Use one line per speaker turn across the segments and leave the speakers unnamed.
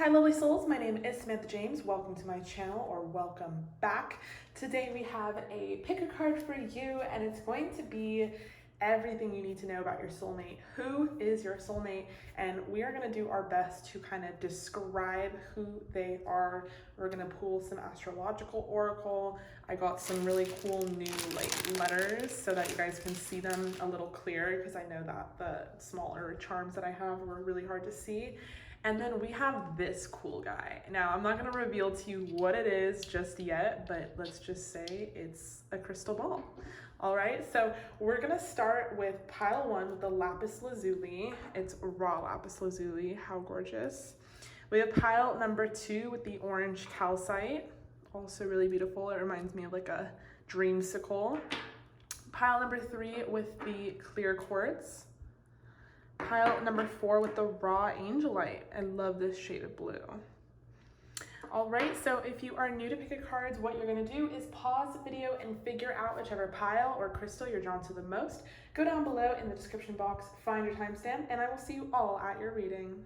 Hi lovely souls, my name is Samantha James. Welcome to my channel, or welcome back. Today we have a pick a card for you, and it's going to be everything you need to know about your soulmate. Who is your soulmate? And we are going to do our best to kind of describe who they are. We're going to pull some astrological oracle. I got some really cool new letters so that you guys can see them a little clearer, because I know that the smaller charms that I have were really hard to see. And then we have this cool guy. Now, I'm not gonna reveal to you what it is just yet, but let's just say it's a crystal ball. All right, so we're gonna start with pile one with the lapis lazuli. It's raw lapis lazuli, how gorgeous. We have pile number two with the orange calcite, also really beautiful. It reminds me of like a dreamsicle. Pile number three with the clear quartz. Pile number four with the raw angelite. I love this shade of blue. All right, so if you are new to Pick a Cards, what you're gonna do is pause the video and figure out whichever pile or crystal you're drawn to the most. Go down below in the description box, find your timestamp, and I will see you all at your reading.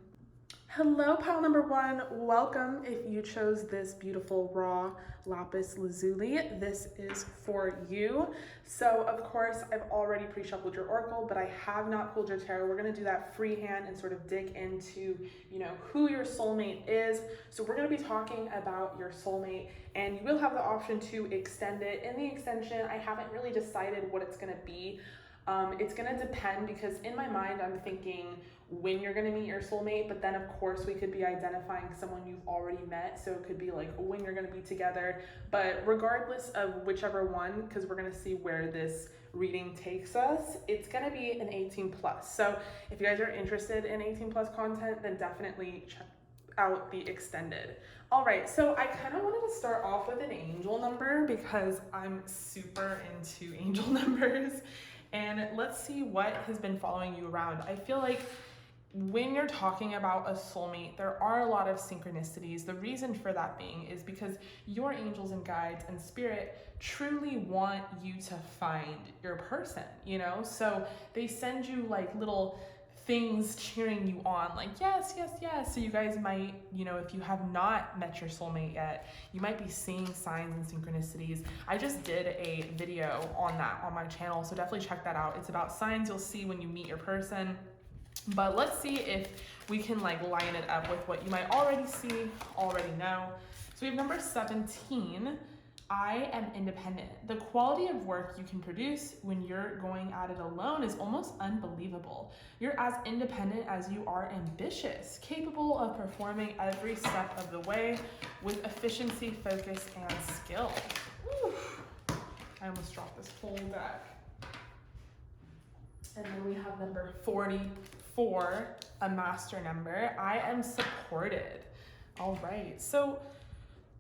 Hello, pile number one. Welcome if you chose this beautiful raw lapis lazuli. This is for you. So of course, I've already pre-shuffled your oracle, but I have not pulled your tarot. We're gonna do that freehand and sort of dig into, who your soulmate is. So we're gonna be talking about your soulmate, and you will have the option to extend it. In the extension, I haven't really decided what it's gonna be. It's gonna depend, because in my mind, I'm thinking when you're gonna meet your soulmate, but then of course we could be identifying someone you've already met. So it could be like when you're gonna be together, but regardless of whichever one, because we're gonna see where this reading takes us, it's gonna be an 18 plus. So if you guys are interested in 18 plus content, then definitely check out the extended. All right, so I kind of wanted to start off with an angel number because I'm super into angel numbers. And let's see what has been following you around. I feel like when you're talking about a soulmate, there are a lot of synchronicities. The reason for that being is because your angels and guides and spirit truly want you to find your person, So they send you like little things cheering you on, like yes, yes, yes. So you guys might, if you have not met your soulmate yet, you might be seeing signs and synchronicities. I just did a video on that on my channel, so definitely check that out. It's about signs you'll see when you meet your person. But let's see if we can line it up with what you might already see, already know. So we have number 17. I am independent. The quality of work you can produce when you're going at it alone is almost unbelievable. You're as independent as you are ambitious, capable of performing every step of the way with efficiency, focus, and skill. Whew. I almost dropped this whole deck. And then we have number 44, a master number. I am supported. All right, so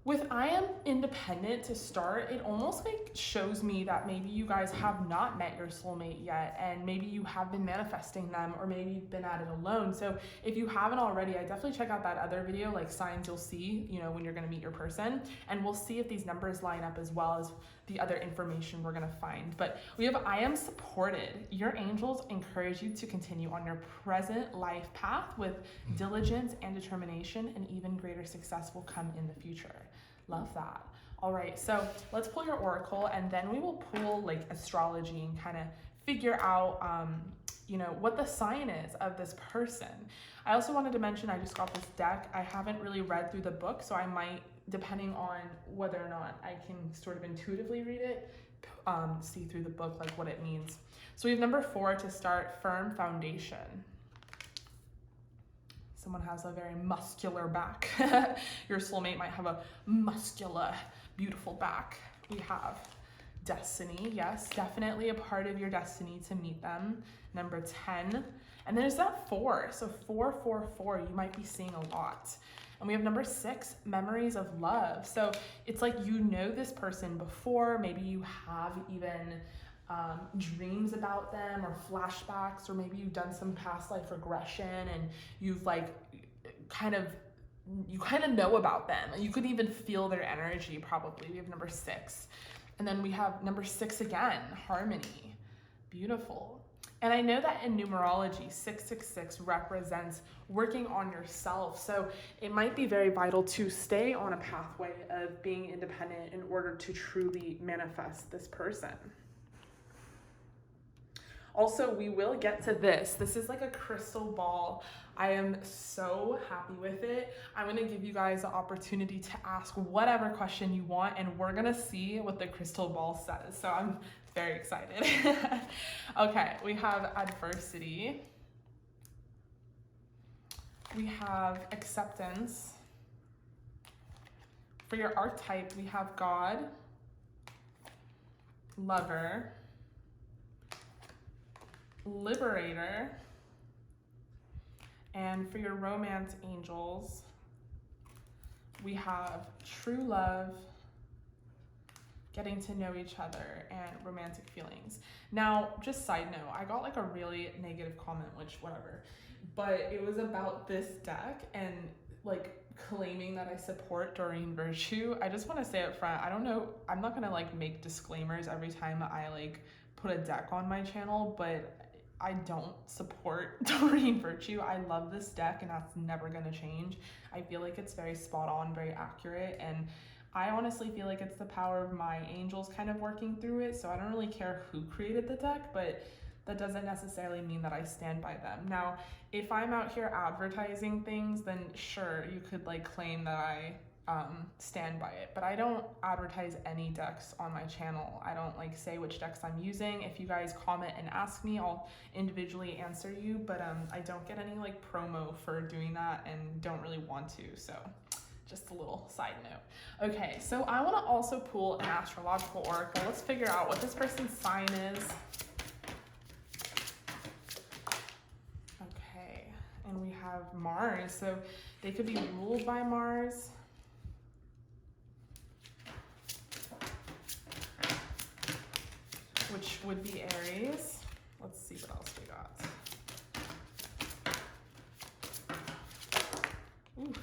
with I am independent to start, it almost shows me that maybe you guys have not met your soulmate yet, and maybe you have been manifesting them, or maybe you've been at it alone. So if you haven't already, I definitely check out that other video, like signs you'll see, when you're gonna meet your person, and we'll see if these numbers line up as well as the other information we're gonna find. But we have I am supported. Your angels encourage you to continue on your present life path with diligence and determination, and even greater success will come in the future. Love that. All right, so let's pull your oracle, and then we will pull astrology and kind of figure out, what the sign is of this person. I also wanted to mention, I just got this deck. I haven't really read through the book, so I might, depending on whether or not I can sort of intuitively read it, see through the book, what it means. So we have number 4 to start, firm foundation. Someone has a very muscular back. Your soulmate might have a muscular, beautiful back. We have destiny. Yes, definitely a part of your destiny to meet them. Number 10. And there's that 4. So 444, you might be seeing a lot. And we have number 6, memories of love. So it's like this person before. Maybe you have even dreams about them, or flashbacks, or maybe you've done some past life regression and you've kind of know about them, and you could even feel their energy probably. We have number 6, and then we have number 6 again, harmony. Beautiful. And I know that in numerology, 666 represents working on yourself. So it might be very vital to stay on a pathway of being independent in order to truly manifest this person. Also, we will get to this. This is like a crystal ball. I am so happy with it. I'm gonna give you guys the opportunity to ask whatever question you want, and we're gonna see what the crystal ball says. So I'm very excited. Okay, we have adversity. We have acceptance. For your archetype, we have God, lover, liberator, and for your romance angels, we have true love, getting to know each other, and romantic feelings. Now, just side note, I got like a really negative comment, which whatever, but it was about this deck and like claiming that I support Doreen Virtue. I just want to say up front, I don't know, I'm not gonna like make disclaimers every time I like put a deck on my channel, but I don't support Doreen Virtue. I love this deck and that's never gonna change. I feel like it's very spot on, very accurate, and I honestly feel like it's the power of my angels kind of working through it. So I don't really care who created the deck, but that doesn't necessarily mean that I stand by them. Now, if I'm out here advertising things, then sure, you could like claim that I stand by it, but I don't advertise any decks on my channel. I don't like say which decks I'm using. If you guys comment and ask me, I'll individually answer you, but I don't get any like promo for doing that and don't really want to, so just a little side note. Okay, so I want to also pull an astrological oracle. Let's figure out what this person's sign is. Okay, and we have Mars, so they could be ruled by Mars. Which would be Aries. Let's see what else we got. Oof.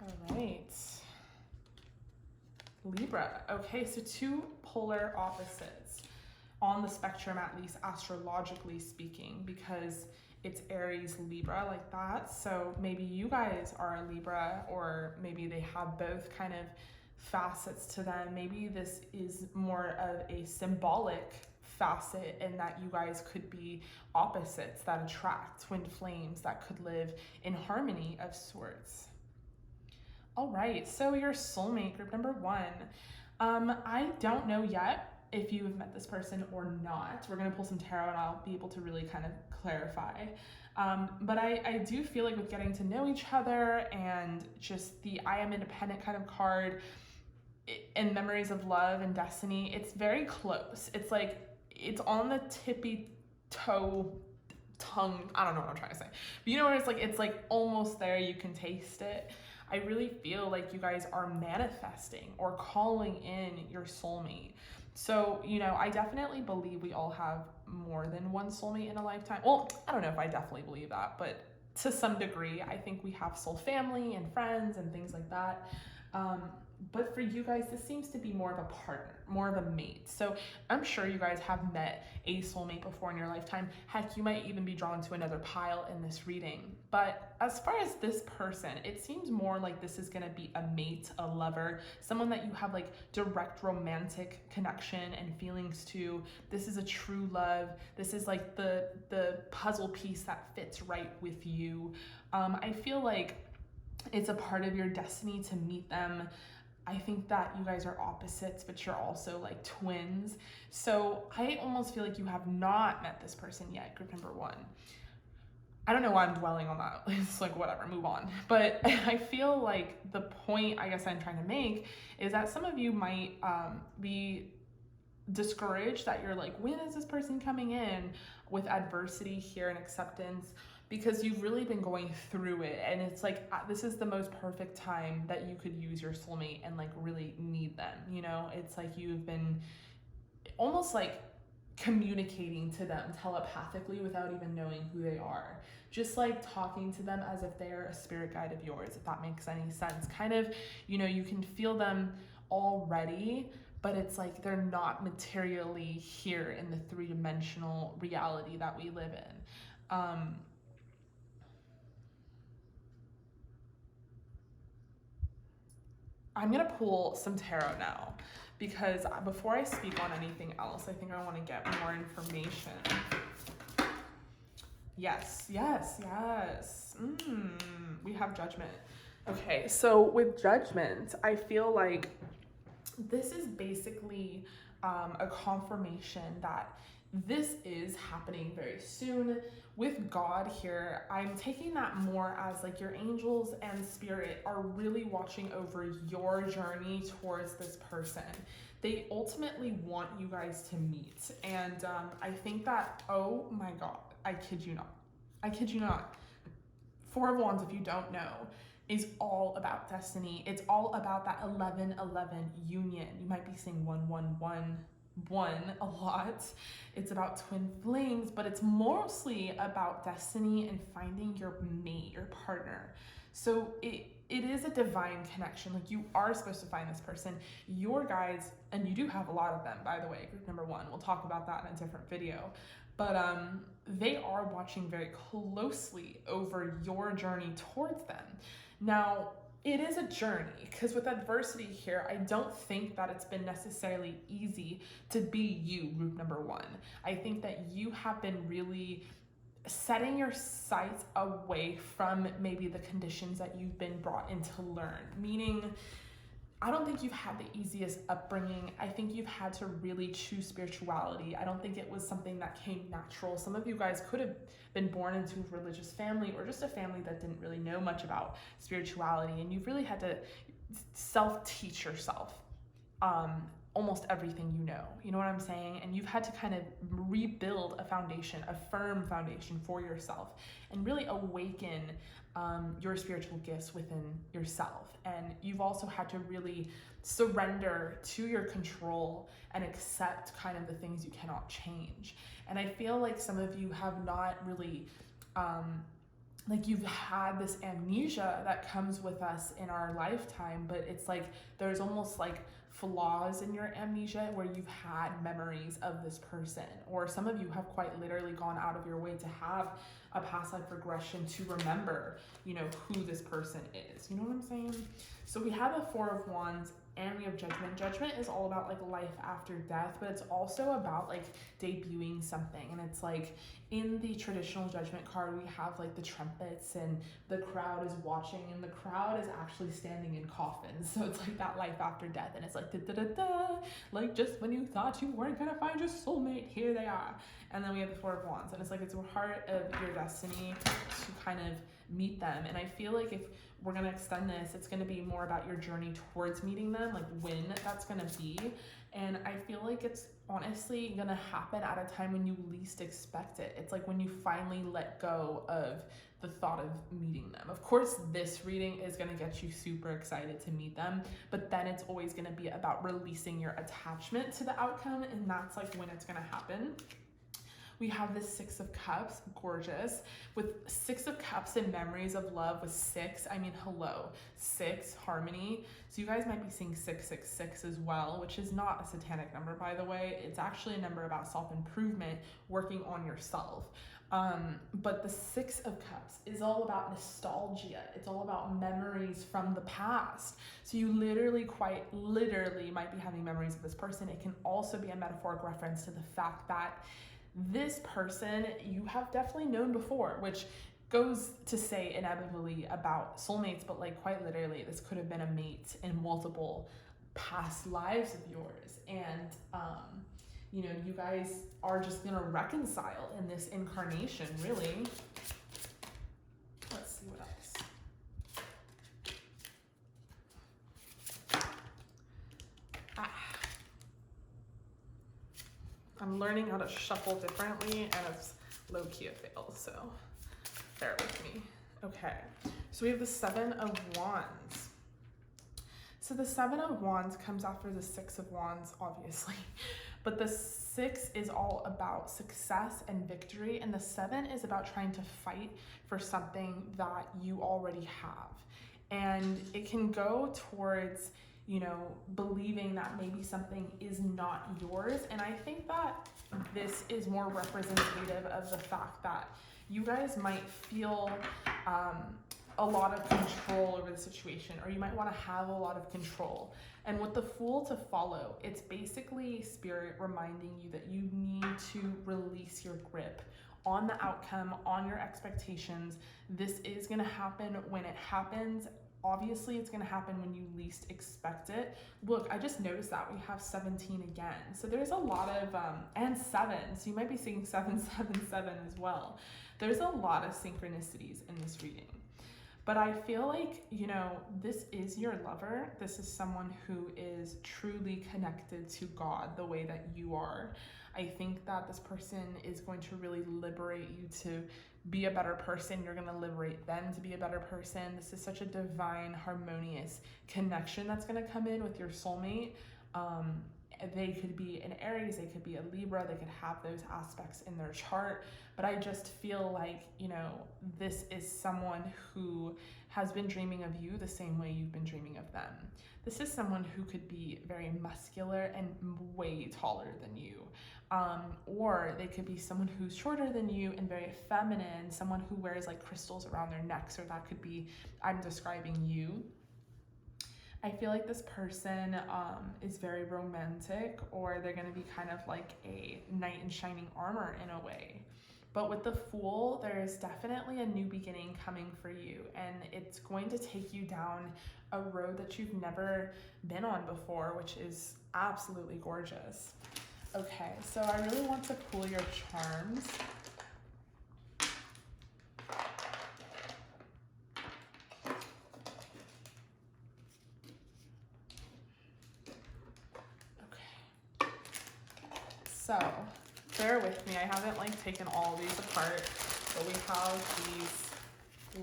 All right. Libra. Okay, so two polar opposites on the spectrum, at least astrologically speaking, because it's Aries, Libra, like that. So maybe you guys are a Libra, or maybe they have both kind of facets to them. Maybe this is more of a symbolic facet in that you guys could be opposites that attract, twin flames that could live in harmony of sorts. All right, so your soulmate, group number 1. I don't know yet if you have met this person or not. We're gonna pull some tarot and I'll be able to really kind of clarify. But I do feel like with getting to know each other and just the I am independent kind of card and memories of love and destiny, it's very close. It's like, it's on the tippy toe tongue. I don't know what I'm trying to say. But you know where it's like almost there, you can taste it. I really feel like you guys are manifesting or calling in your soulmate. So, you know, I definitely believe we all have more than one soulmate in a lifetime. Well, I don't know if I definitely believe that, but to some degree, I think we have soul family and friends and things like that. But for you guys, this seems to be more of a partner, more of a mate. So I'm sure you guys have met a soulmate before in your lifetime. Heck, you might even be drawn to another pile in this reading. But as far as this person, it seems more like this is gonna be a mate, a lover, someone that you have like direct romantic connection and feelings to. This is a true love. This is like the puzzle piece that fits right with you. I feel like it's a part of your destiny to meet them. I think that you guys are opposites, but you're also like twins. So I almost feel like you have not met this person yet, group number 1. I don't know why I'm dwelling on that. It's like, whatever, move on. But I feel like the point I guess I'm trying to make is that some of you might be discouraged that you're like, when is this person coming in, with adversity here and acceptance, because you've really been going through it, and it's like this is the most perfect time that you could use your soulmate and like really need them, you know? It's like you've been almost like communicating to them telepathically without even knowing who they are, just like talking to them as if they're a spirit guide of yours, if that makes any sense. Kind of, you know, you can feel them already, but it's like they're not materially here in the three-dimensional reality that we live in. I'm gonna pull some tarot now, because before I speak on anything else, I think I want to get more information. Yes, yes, yes. We have Judgment. Okay, so with Judgment, I feel like this is basically a confirmation that this is happening very soon. With God here, I'm taking that more as like your angels and spirit are really watching over your journey towards this person. They ultimately want you guys to meet. And I think that, oh my God, I kid you not. I kid you not. Four of Wands, if you don't know, is all about destiny. It's all about that 11-11 union. You might be seeing 1-1-1-1 a lot. It's about twin flames, but it's mostly about destiny and finding your mate, your partner. So it is a divine connection. Like, you are supposed to find this person. Your guys, and you do have a lot of them, by the way, group number 1. We'll talk about that in a different video. But they are watching very closely over your journey towards them. Now, it is a journey, because with adversity here, I don't think that it's been necessarily easy to be you, group number 1. I think that you have been really setting your sights away from maybe the conditions that you've been brought in to learn, meaning I don't think you've had the easiest upbringing. I think you've had to really choose spirituality. I don't think it was something that came natural. Some of you guys could have been born into a religious family, or just a family that didn't really know much about spirituality, and you've really had to self-teach yourself almost everything you know what I'm saying? And you've had to kind of rebuild a foundation, a firm foundation for yourself, and really awaken your spiritual gifts within yourself. And you've also had to really surrender to your control and accept kind of the things you cannot change. And I feel like some of you have not really, like, you've had this amnesia that comes with us in our lifetime, but it's like there's almost like flaws in your amnesia where you've had memories of this person, or some of you have quite literally gone out of your way to have a past life regression to remember, who this person is. You know what I'm saying? So we have a Four of Wands and we have Judgment. Judgment is all about like life after death, but it's also about like debuting something. And it's like in the traditional Judgment card, we have like the trumpets and the crowd is watching, and the crowd is actually standing in coffins. So it's like that life after death, and it's like da da da da, like just when you thought you weren't gonna find your soulmate, here they are. And then we have the Four of Wands, and it's like it's a part of your destiny to kind of meet them. And I feel like if we're gonna extend this, it's gonna be more about your journey towards meeting them, like when that's gonna be. And I feel like it's honestly gonna happen at a time when you least expect it. It's like when you finally let go of the thought of meeting them. Of course, this reading is gonna get you super excited to meet them, but then it's always gonna be about releasing your attachment to the outcome, and that's like when it's gonna happen. We have the Six of Cups, gorgeous. With Six of Cups and memories of love with 6, I mean, hello, 6, harmony. So you guys might be seeing 666 as well, which is not a satanic number, by the way. It's actually a number about self-improvement, working on yourself. But the Six of Cups is all about nostalgia. It's all about memories from the past. So you literally, quite literally, might be having memories of this person. It can also be a metaphoric reference to the fact that this person you have definitely known before, which goes to say inevitably about soulmates, but like quite literally, this could have been a mate in multiple past lives of yours. And, you guys are just gonna reconcile in this incarnation, really. Let's see what else. I'm learning how to shuffle differently, and it's low-key a fail, so bear with me. Okay, so we have the Seven of Wands. So the Seven of Wands comes after the Six of Wands, obviously, but the 6 is all about success and victory, and the 7 is about trying to fight for something that you already have. And it can go towards you know, believing that maybe something is not yours. And I think that this is more representative of the fact that you guys might feel a lot of control over the situation, or you might want to have a lot of control. And with the Fool to follow, it's basically Spirit reminding you that you need to release your grip on the outcome, on your expectations. This is going to happen when it happens. Obviously, it's going to happen when you least expect it. Look, I just noticed that we have 17 again. So there's a lot of, and 7. So you might be seeing 777 as well. There's a lot of synchronicities in this reading. But I feel like, you know, this is your lover. This is someone who is truly connected to God the way that you are. I think that this person is going to really liberate you to be a better person. You're going to liberate them to be a better person. This is such a divine, harmonious connection that's going to come in with your soulmate. They could be an Aries, they could be a Libra, they could have those aspects in their chart. But I just feel like, you know, this is someone who has been dreaming of you the same way you've been dreaming of them. This is someone who could be very muscular and way taller than you. Or they could be someone who's shorter than you and very feminine, someone who wears like crystals around their necks, or that could be, I'm describing you. I feel like this person is very romantic, or they're going to be kind of like a knight in shining armor in a way. But with the Fool, there's definitely a new beginning coming for you, and it's going to take you down a road that you've never been on before, which is absolutely gorgeous. Okay, so I really want to pull your charms. So, bear with me. I haven't like taken all of these apart, but we have these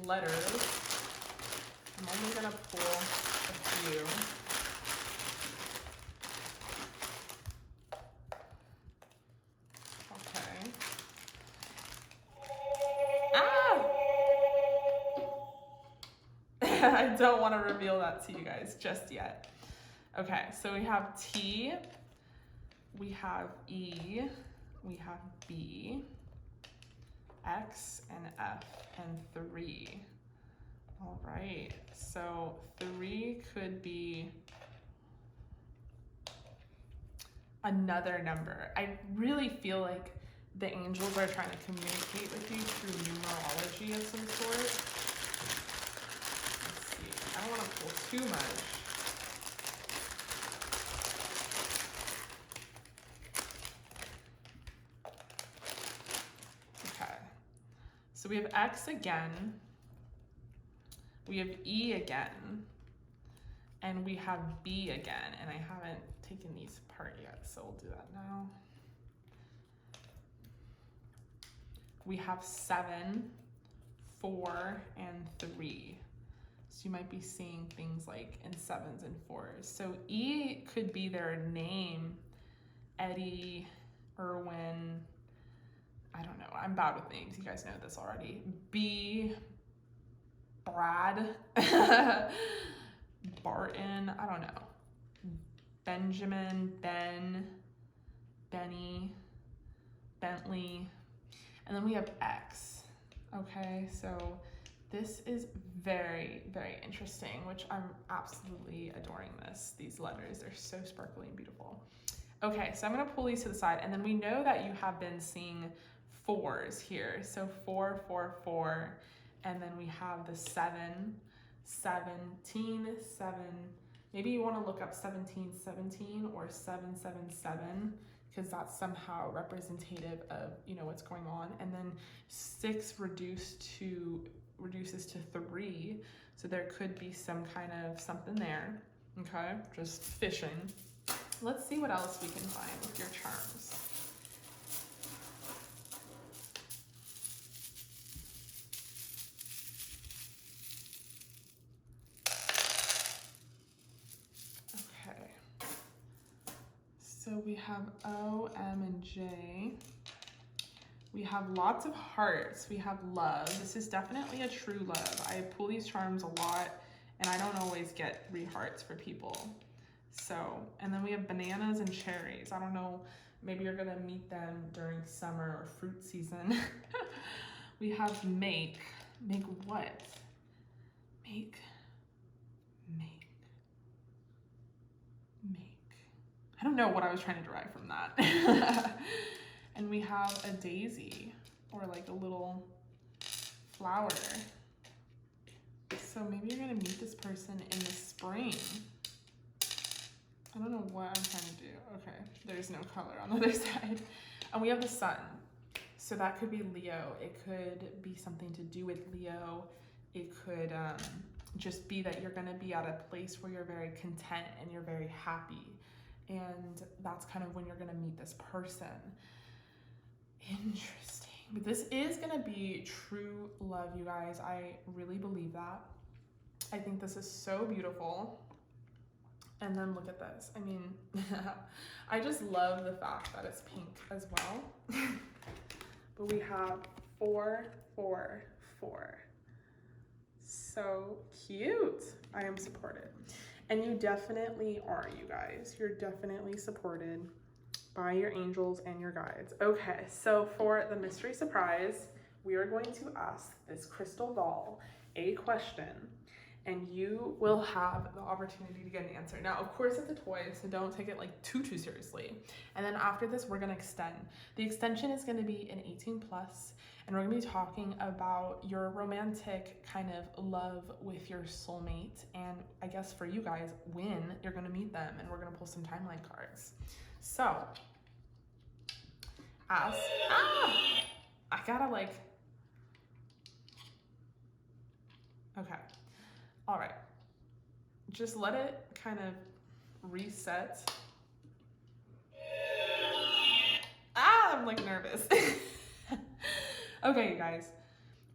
letters. I'm only gonna pull a few. Okay. Ah! I don't want to reveal that to you guys just yet. Okay, so we have T. We have E, we have B, X, and F, and 3. All right, so 3 could be another number. I really feel like the angels are trying to communicate with you through numerology of some sort. Let's see, I don't want to pull too much. So we have X again, we have E again, and we have B again, and I haven't taken these apart yet, so we'll do that now. We have 7, 4, and 3. So you might be seeing things like in 7s and 4s. So E could be their name, Eddie, Erwin, I don't know. I'm bad with names. You guys know this already. B, Brad, Barton, I don't know. Benjamin, Ben, Benny, Bentley. And then we have X. Okay, so this is very, very interesting, which I'm absolutely adoring this. These letters, they're so sparkly and beautiful. Okay, so I'm gonna pull these to the side, and then we know that you have been seeing 4s here. So 4, 4, 4, and then we have the 7, 17, 7. Maybe you want to look up 17, 17 or 7, 7, 7, because that's somehow representative of, you know, what's going on. And then 6 reduces to 3, so there could be some kind of something there. Okay, just fishing. Let's see what else we can find with your charms. So we have O, M, and J. We have lots of hearts. We have love. This is definitely a true love. I pull these charms a lot, and I don't always get 3 hearts for people. So, and then we have bananas and cherries. I don't know, maybe you're gonna meet them during summer or fruit season. We have make what? Make. I don't know what I was trying to derive from that. And we have a daisy, or like a little flower. So maybe you're gonna meet this person in the spring. I don't know what I'm trying to do. Okay, there's no color on the other side. And we have the sun. So that could be Leo. It could be something to do with Leo. It could just be that you're gonna be at a place where you're very content and you're very happy. And that's kind of when you're gonna meet this person. Interesting. But this is gonna be true love, you guys. I really believe that. I think this is so beautiful. And then look at this. I mean, I just love the fact that it's pink as well. But we have 4, 4, 4. So cute. I am supported. And you definitely are, you guys. You're definitely supported by your angels and your guides. Okay, so for the mystery surprise, we are going to ask this crystal doll a question, and you will have the opportunity to get an answer. Now, of course, it's a toy, so don't take it like too seriously. And then after this, we're gonna extend. The extension is gonna be an 18+, and we're gonna be talking about your romantic kind of love with your soulmate, and I guess for you guys, when you're gonna meet them, and we're gonna pull some timeline cards. So, ask, I gotta like, okay. All right, just let it kind of reset. I'm like nervous. Okay, you guys,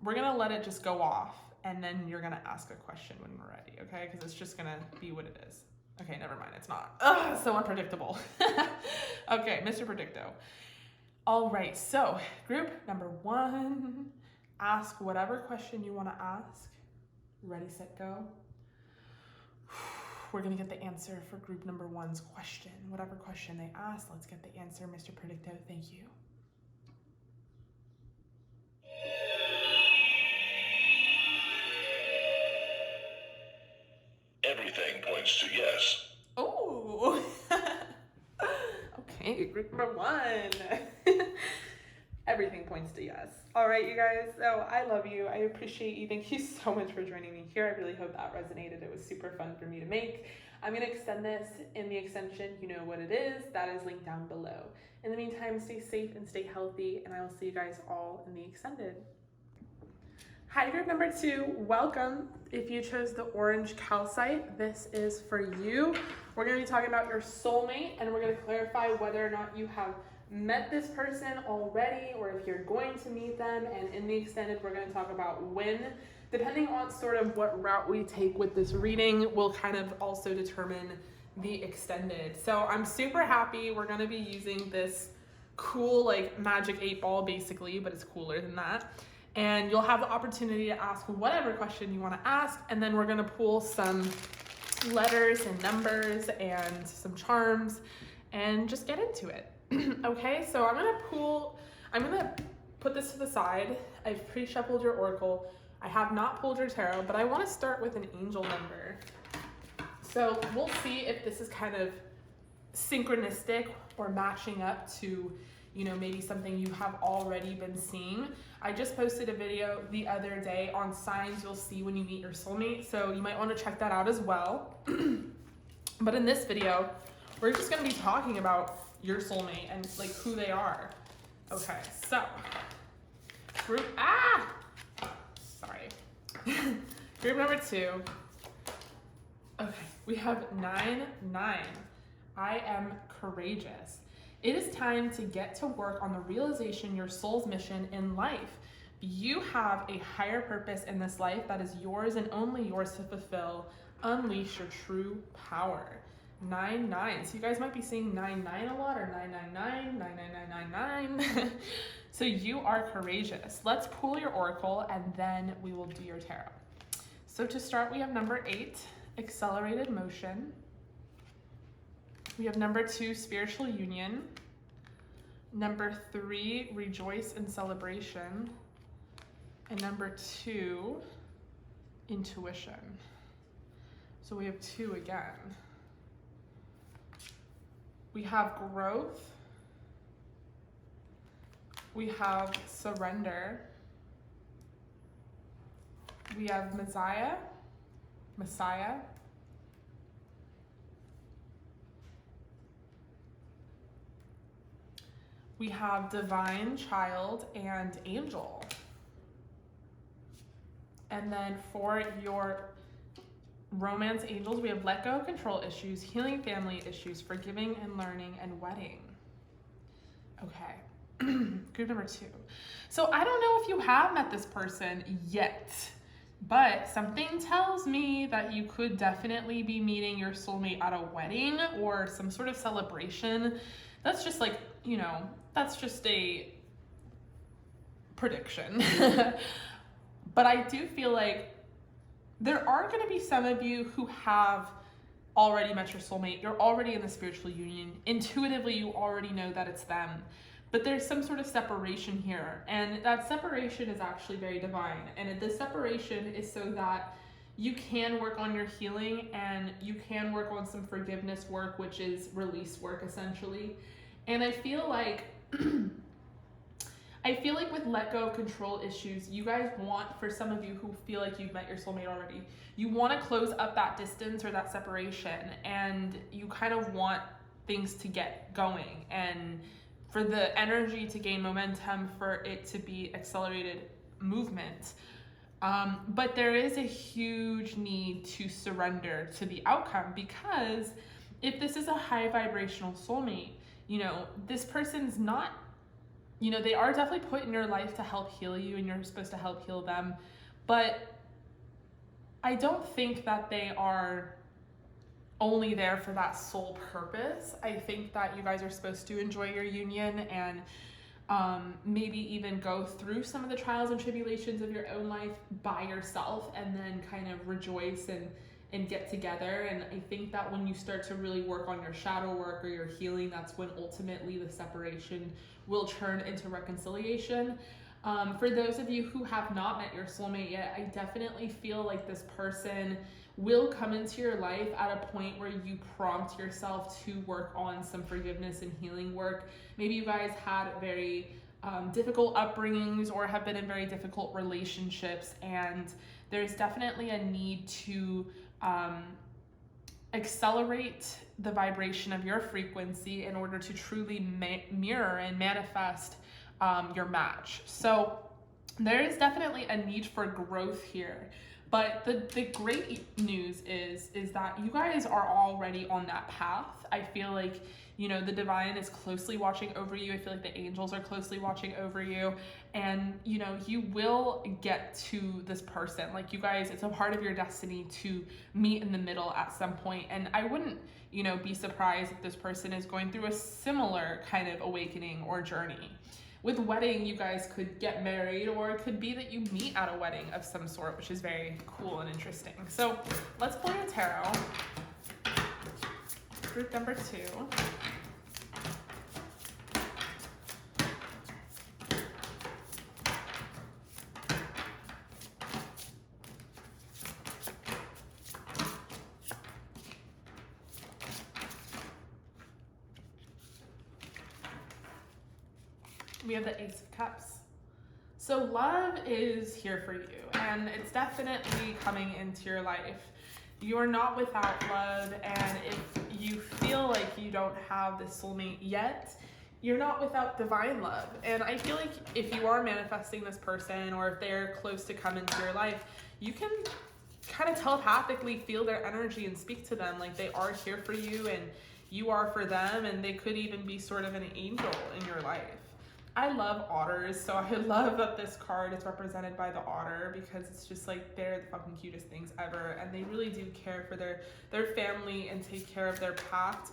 we're gonna let it just go off, and then you're gonna ask a question when we're ready, okay? Because it's just gonna be what it is. Okay, never mind, it's not. Ugh, so unpredictable. Okay, Mr. Predicto. All right, so group number 1, ask whatever question you wanna ask. Ready, set, go. We're gonna get the answer for group number 1's question. Whatever question they ask, let's get the answer, Mr. Predicto. Thank you.
Everything points to yes.
Oh, okay, group number 1. Everything points to yes. All right, you guys, so I love you. I appreciate you. Thank you so much for joining me here. I really hope that resonated. It was super fun for me to make. I'm gonna extend this in the extension. You know what it is. That is linked down below. In the meantime, stay safe and stay healthy, and I will see you guys all in the extended. Hi, group number 2, welcome. If you chose the orange calcite, this is for you. We're gonna be talking about your soulmate, and we're gonna clarify whether or not you have met this person already, or if you're going to meet them. And in the extended, we're gonna talk about when. Depending on sort of what route we take with this reading, will kind of also determine the extended. So I'm super happy. We're gonna be using this cool like magic 8 ball basically, but it's cooler than that. And you'll have the opportunity to ask whatever question you wanna ask, and then we're gonna pull some letters and numbers and some charms and just get into it. Okay, so I'm gonna put this to the side. I've pre-shuffled your oracle. I have not pulled your tarot, but I wanna start with an angel number. So we'll see if this is kind of synchronistic or matching up to, you know, maybe something you have already been seeing. I just posted a video the other day on signs you'll see when you meet your soulmate, so you might wanna check that out as well. But in this video, we're just gonna be talking about your soulmate and like who they are. Okay, so group, sorry. Group number 2. Okay, we have 9, 9. I am courageous. It is time to get to work on the realization your soul's mission in life. You have a higher purpose in this life that is yours and only yours to fulfill. Unleash your true power. 9, 9. So you guys might be seeing 9, 9 a lot, or 999, 99999. So you are courageous. Let's pull your oracle and then we will do your tarot. So to start, we have number 8, accelerated motion. We have number 2, spiritual union. Number 3, rejoice in celebration. And number 2, intuition. So we have 2 again. We have growth. We have surrender. We have Messiah. We have divine, child, and angel. And then for your romance angels, we have let go of control issues, healing family issues, forgiving and learning, and wedding. Okay, group number 2. So I don't know if you have met this person yet, but something tells me that you could definitely be meeting your soulmate at a wedding or some sort of celebration. That's just like, you know, that's just a prediction. But I do feel like there are going to be some of you who have already met your soulmate. You're already in the spiritual union. Intuitively, you already know that it's them. But there's some sort of separation here. And that separation is actually very divine. And this separation is so that you can work on your healing and you can work on some forgiveness work, which is release work essentially. And I feel like with let go of control issues, you guys want, for some of you who feel like you've met your soulmate already, you want to close up that distance or that separation, and you kind of want things to get going and for the energy to gain momentum, for it to be accelerated movement. But there is a huge need to surrender to the outcome, because if this is a high vibrational soulmate, you know, this person's not, you know, they are definitely put in your life to help heal you, and you're supposed to help heal them. But I don't think that they are only there for that sole purpose. I think that you guys are supposed to enjoy your union and maybe even go through some of the trials and tribulations of your own life by yourself, and then kind of rejoice and get together. And I think that when you start to really work on your shadow work or your healing, that's when ultimately the separation will turn into reconciliation. For those of you who have not met your soulmate yet, I definitely feel like this person will come into your life at a point where you prompt yourself to work on some forgiveness and healing work. Maybe you guys had very difficult upbringings or have been in very difficult relationships, and there's definitely a need to accelerate the vibration of your frequency in order to truly mirror and manifest your match. So there is definitely a need for growth here. But the great news is that you guys are already on that path. I feel like, you know, the divine is closely watching over you. I feel like the angels are closely watching over you. And, you know, you will get to this person. Like, you guys, it's a part of your destiny to meet in the middle at some point. And I wouldn't, you know, be surprised if this person is going through a similar kind of awakening or journey. With wedding, you guys could get married, or it could be that you meet at a wedding of some sort, which is very cool and interesting. So let's pull your tarot. Group number 2. We have the Ace of Cups. So love is here for you, and it's definitely coming into your life. You are not without love, and if you feel like you don't have the soulmate yet, you're not without divine love. And I feel like if you are manifesting this person, or if they're close to come into your life, you can kind of telepathically feel their energy and speak to them like they are here for you and you are for them, and they could even be sort of an angel in your life. I love otters, so I love that this card is represented by the otter, because it's just like they're the fucking cutest things ever, and they really do care for their family and take care of their pact.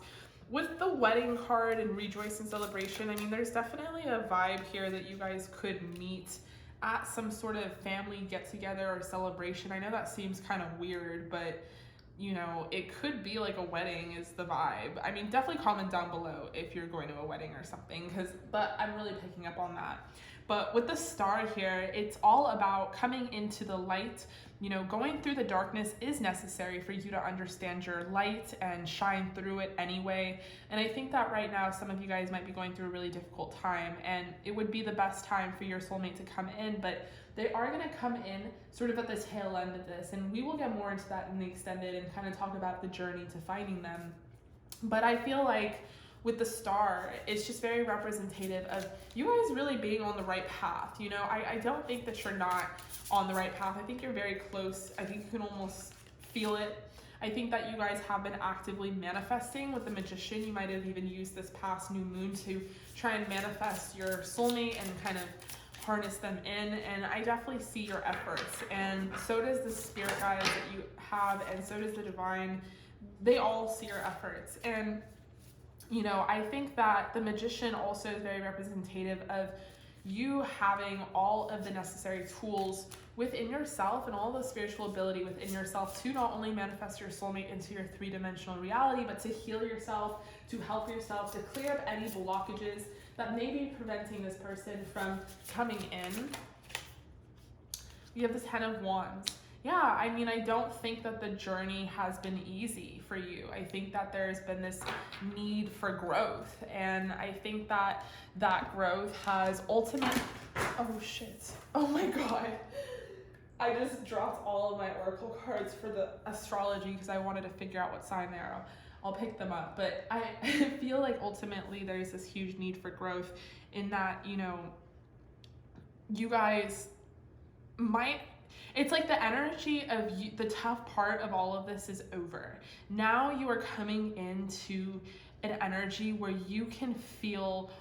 With the wedding card and rejoice and celebration, I mean, there's definitely a vibe here that you guys could meet at some sort of family get-together or celebration. I know that seems kind of weird, but you know, it could be like a wedding is the vibe. I mean, definitely comment down below if you're going to a wedding or something, but I'm really picking up on that. But with the star here, it's all about coming into the light. You know, going through the darkness is necessary for you to understand your light and shine through it anyway. And I think that right now, some of you guys might be going through a really difficult time, and it would be the best time for your soulmate to come in, but they are going to come in sort of at the tail end of this, and we will get more into that in the extended and kind of talk about the journey to finding them. But I feel like with the star, it's just very representative of you guys really being on the right path. You know, I don't think that you're not on the right path. I think you're very close. I think you can almost feel it. I think that you guys have been actively manifesting with the Magician. You might have even used this past new moon to try and manifest your soulmate and kind of harness them in, and I definitely see your efforts, and so does the spirit guides that you have, and so does the divine. They all see your efforts. And you know, I think that the Magician also is very representative of you having all of the necessary tools within yourself and all the spiritual ability within yourself to not only manifest your soulmate into your three-dimensional reality, but to heal yourself, to help yourself, to clear up any blockages that may be preventing this person from coming in. We have the 10 of Wands. Yeah, I mean, I don't think that the journey has been easy for you. I think that there's been this need for growth, and I think that that growth has ultimately, oh shit, oh my God. I just dropped all of my oracle cards for the astrology because I wanted to figure out what sign they are. I'll pick them up, but I feel like ultimately there's this huge need for growth in that, you know, you guys might, it's like the energy of you, the tough part of all of this is over. Now you are coming into an energy where you can feel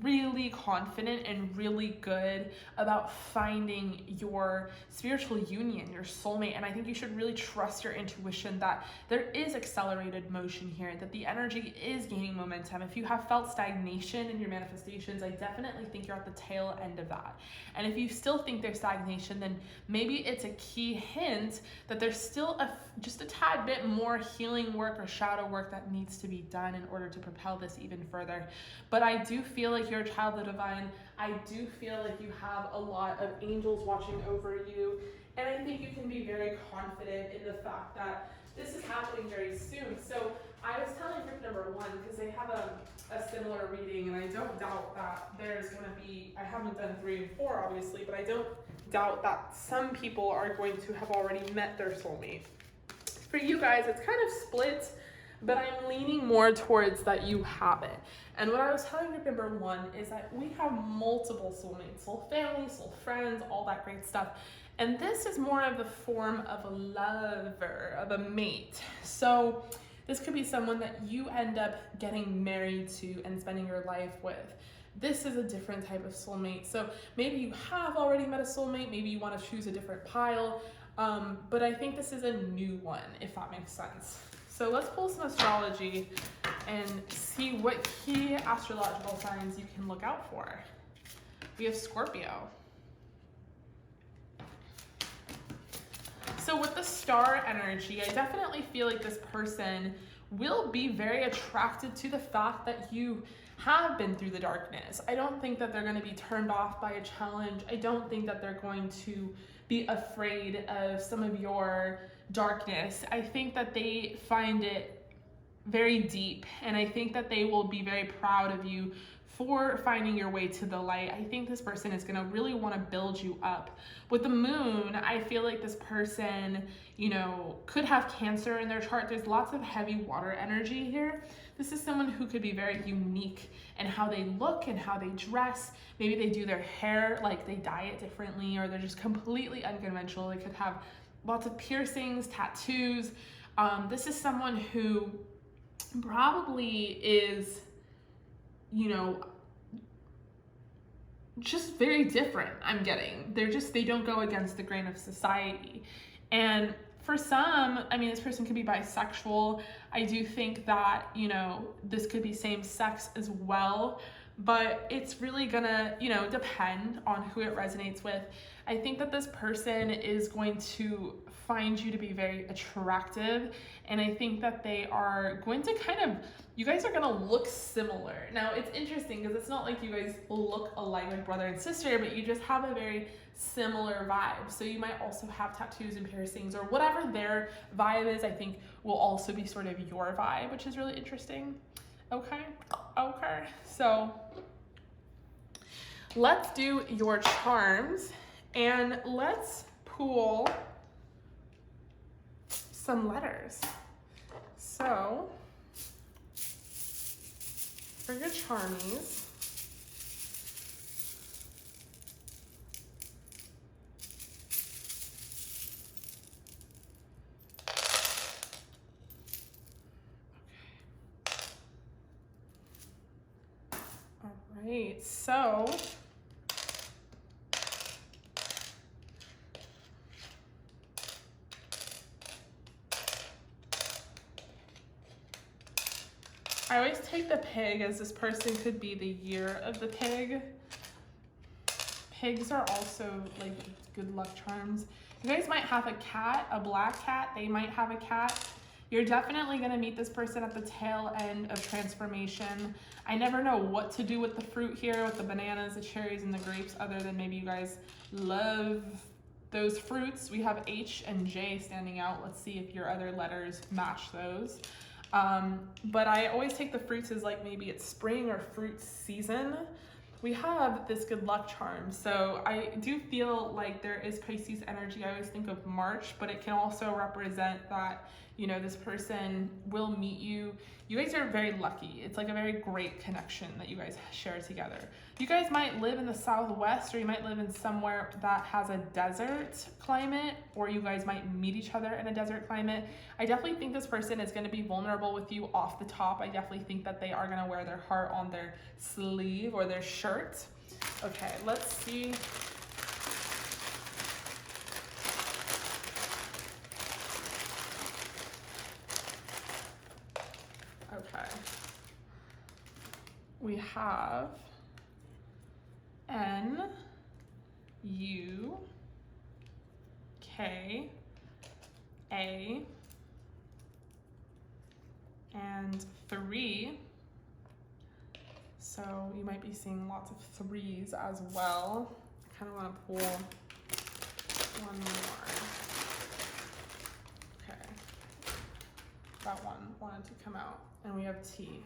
really confident and really good about finding your spiritual union, your soulmate. And I think you should really trust your intuition that there is accelerated motion here, that the energy is gaining momentum. If you have felt stagnation in your manifestations, I definitely think you're at the tail end of that. And if you still think there's stagnation, then maybe it's a key hint that there's still just a tad bit more healing work or shadow work that needs to be done in order to propel this even further. But I do feel like you're a child of the divine. I do feel like you have a lot of angels watching over you. And I think you can be very confident in the fact that this is happening very soon. So I was telling group number 1, because they have a similar reading, and I don't doubt that there's going to be, I haven't done 3 and 4 obviously, but I don't doubt that some people are going to have already met their soulmate. For you guys, it's kind of split, but I'm leaning more towards that you have it. And what I was telling group number 1 is that we have multiple soulmates, soul family, soul friends, all that great stuff. And this is more of the form of a lover, of a mate. So this could be someone that you end up getting married to and spending your life with. This is a different type of soulmate. So maybe you have already met a soulmate, maybe you want to choose a different pile. But I think this is a new one, if that makes sense. So let's pull some astrology and see what key astrological signs you can look out for. We have Scorpio. So with the star energy, I definitely feel like this person will be very attracted to the fact that you have been through the darkness. I don't think that they're going to be turned off by a challenge. I don't think that they're going to be afraid of some of your darkness. I think that they find it very deep, and I think that they will be very proud of you for finding your way to the light. I think this person is going to really want to build you up. With the moon, I feel like this person, you know, could have Cancer in their chart. There's lots of heavy water energy here. This is someone who could be very unique in how they look and how they dress. Maybe they do their hair, like they dye it differently, or they're just completely unconventional. They could have lots of piercings, tattoos. This is someone who probably is, you know, just very different. I'm getting, they don't go against the grain of society. And for some, I mean, this person could be bisexual. I do think that, you know, this could be same sex as well. but it's really gonna, depend on who it resonates with. I think that this person is going to find you to be very attractive, and I think that they are going to you guys are gonna look similar. Now, it's interesting because it's not like you guys look alike like brother and sister, but you just have a very similar vibe. So you might also have tattoos and piercings, or whatever their vibe is, I think will also be sort of your vibe, which is really interesting. Okay, so let's do your charms, and let's pull some letters. So for your charmies, all right, so I always take the pig, as this person could be the year of the pig. Pigs are also like good luck charms. You guys might have a cat, a black cat. They might have a cat. You're definitely going to meet this person at the tail end of transformation. I never know what to do with the fruit here, with the bananas, the cherries, and the grapes, other than maybe you guys love those fruits. We have H and J standing out. Let's see if your other letters match those. But I always take the fruits as like maybe it's spring or fruit season. We have this good luck charm. So I do feel like there is Pisces energy. I always think of March, but it can also represent that, this person will meet you. You guys are very lucky. It's like a very great connection that you guys share together. You guys might live in the Southwest, or you might live in somewhere that has a desert climate, or you guys might meet each other in a desert climate. I definitely think this person is going to be vulnerable with you off the top. I definitely think that they are going to wear their heart on their sleeve or their shirt. Okay, let's see. Okay. We have N, U, K, A, and 3. So you might be seeing lots of 3s as well. I kind of want to pull one more. Okay. That one wanted to come out. And we have T.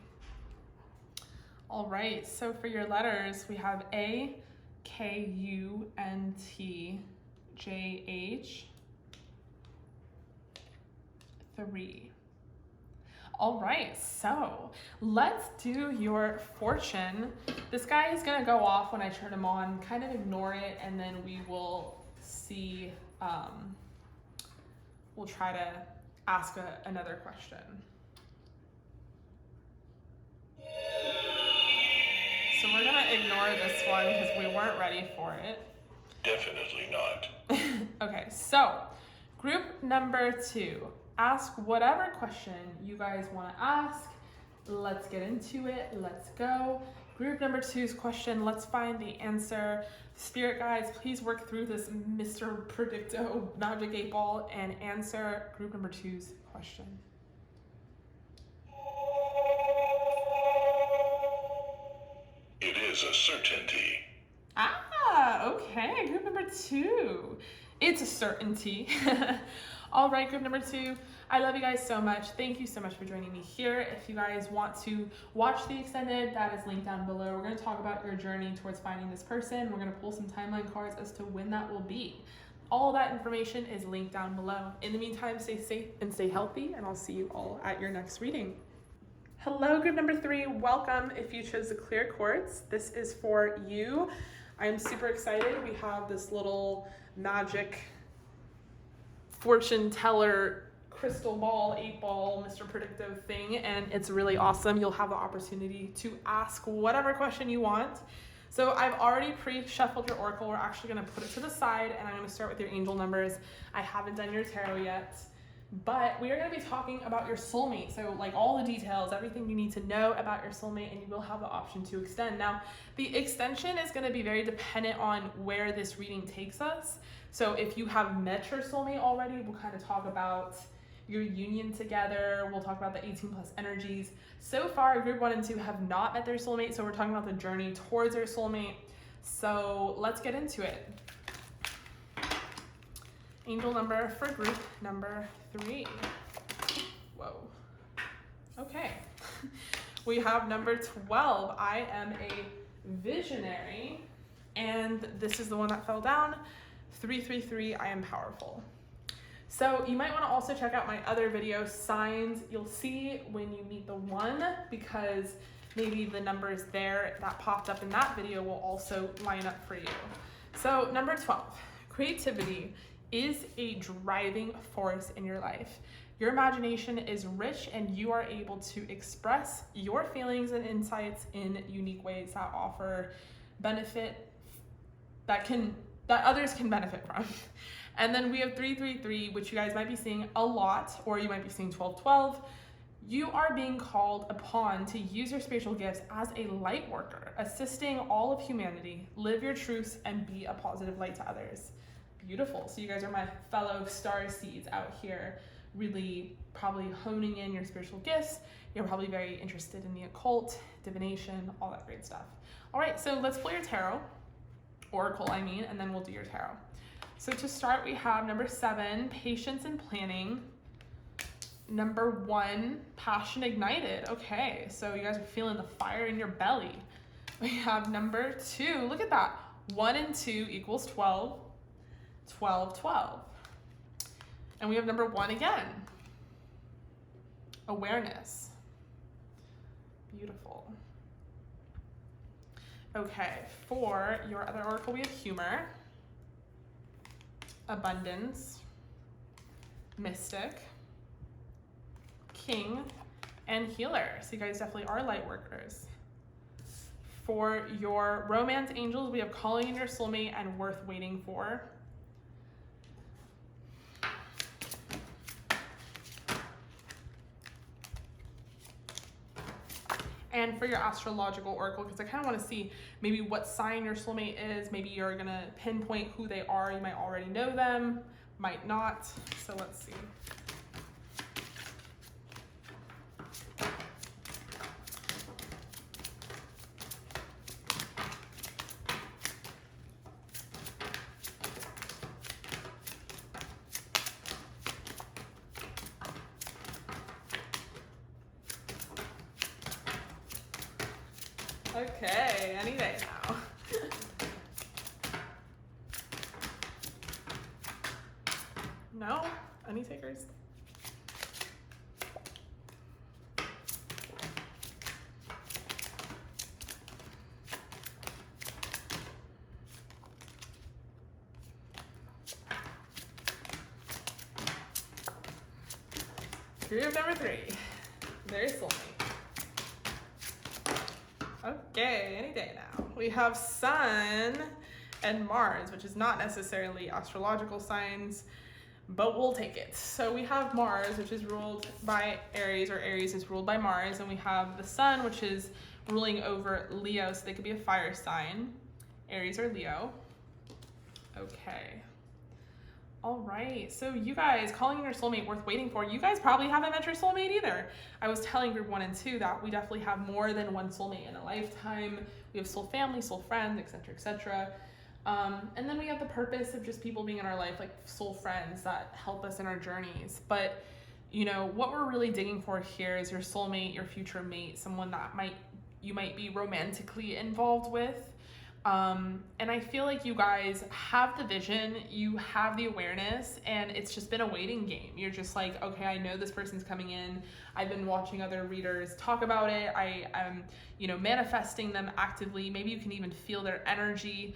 All right, so for your letters, we have A, K, U, N, T, J, H, 3. All right, so let's do your fortune. This guy is gonna go off when I turn him on, kind of ignore it, and then we will see, we'll try to ask another question. So we're gonna ignore this one because we weren't ready for it.
Definitely not.
Okay, so group number 2. Ask whatever question you guys want to ask. Let's get into it. Let's go. Group number 2's question. Let's find the answer. Spirit guides, please work through this Mr. Predicto Magic 8 Ball and answer group number 2's question.
It is a certainty.
Okay, group number 2. It's a certainty. All right, group number 2. I love you guys so much. Thank you so much for joining me here. If you guys want to watch the extended, that is linked down below. We're going to talk about your journey towards finding this person. We're going to pull some timeline cards as to when that will be. All that information is linked down below. In the meantime, stay safe and stay healthy, and I'll see you all at your next reading. Hello, group number 3. Welcome if you chose the clear quartz. This is for you. I'm super excited. We have this little magic fortune teller crystal ball, 8 ball, Mr. Predictive thing, and it's really awesome. You'll have the opportunity to ask whatever question you want. So I've already pre-shuffled your oracle. We're actually going to put it to the side, and I'm going to start with your angel numbers. I haven't done your tarot yet. But we are going to be talking about your soulmate. So like all the details, everything you need to know about your soulmate, and you will have the option to extend. Now, the extension is going to be very dependent on where this reading takes us. So if you have met your soulmate already, we'll kind of talk about your union together. We'll talk about the 18 plus energies. So far, group 1 and 2 have not met their soulmate. So we're talking about the journey towards their soulmate. So let's get into it. Angel number for group number 3. Whoa. Okay. We have number 12. I am a visionary. And this is the one that fell down. 333, I am powerful. So you might want to also check out my other video, signs you'll see when you meet the 1, because maybe the numbers there that popped up in that video will also line up for you. So number 12, creativity is a driving force in your life. Your imagination is rich and you are able to express your feelings and insights in unique ways that offer benefit that others can benefit from. And then we have 333, which you guys might be seeing a lot, or you might be seeing 1212. You are being called upon to use your spiritual gifts as a light worker, assisting all of humanity, live your truths, and be a positive light to others. Beautiful. So you guys are my fellow star seeds out here, really probably honing in your spiritual gifts. You're probably very interested in the occult, divination, all that great stuff. All right, so let's pull your tarot, oracle I mean, and then we'll do your tarot. So to start, we have number 7, patience and planning. Number 1, passion ignited. Okay, so you guys are feeling the fire in your belly. We have number 2, look at that. 1 and 2 equals 12. 12, 12. And we have number 1 again. Awareness. Beautiful. Okay, for your other oracle, we have humor, abundance, mystic, king, and healer. So you guys definitely are light workers. For your romance angels, we have calling in your soulmate and worth waiting for. And for your astrological oracle, because I kind of want to see maybe what sign your soulmate is. Maybe you're going to pinpoint who they are. You might already know them, might not. So let's see. Okay, any day now. No? Any takers? Group number 3, their soulmate. Okay, any day now. We have Sun and Mars, which is not necessarily astrological signs, but we'll take it. So we have Mars, which is ruled by Aries, or Aries is ruled by Mars, and we have the Sun, which is ruling over Leo, so they could be a fire sign, Aries or Leo. Okay. All right, so you guys, calling in your soulmate, worth waiting for. You guys probably haven't met your soulmate either. I was telling group 1 and 2 that we definitely have more than one soulmate in a lifetime. We have soul family, soul friends, etc., etc. And then we have the purpose of just people being in our life, like soul friends that help us in our journeys. But, you know, what we're really digging for here is your soulmate, your future mate, someone that you might be romantically involved with. And I feel like you guys have the vision, you have the awareness, and it's just been a waiting game. You're just like, okay, I know this person's coming in. I've been watching other readers talk about it. I am, manifesting them actively. Maybe you can even feel their energy.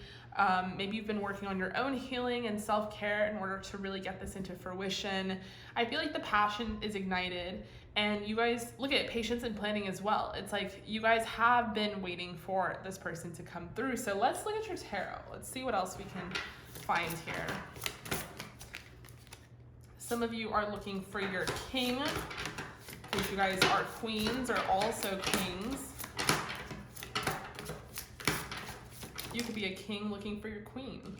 Maybe you've been working on your own healing and self-care in order to really get this into fruition. I feel like the passion is ignited. And you guys, look at patience and planning as well. It's like you guys have been waiting for this person to come through. So let's look at your tarot. Let's see what else we can find here. Some of you are looking for your king, because you guys are queens or also kings. You could be a king looking for your queen.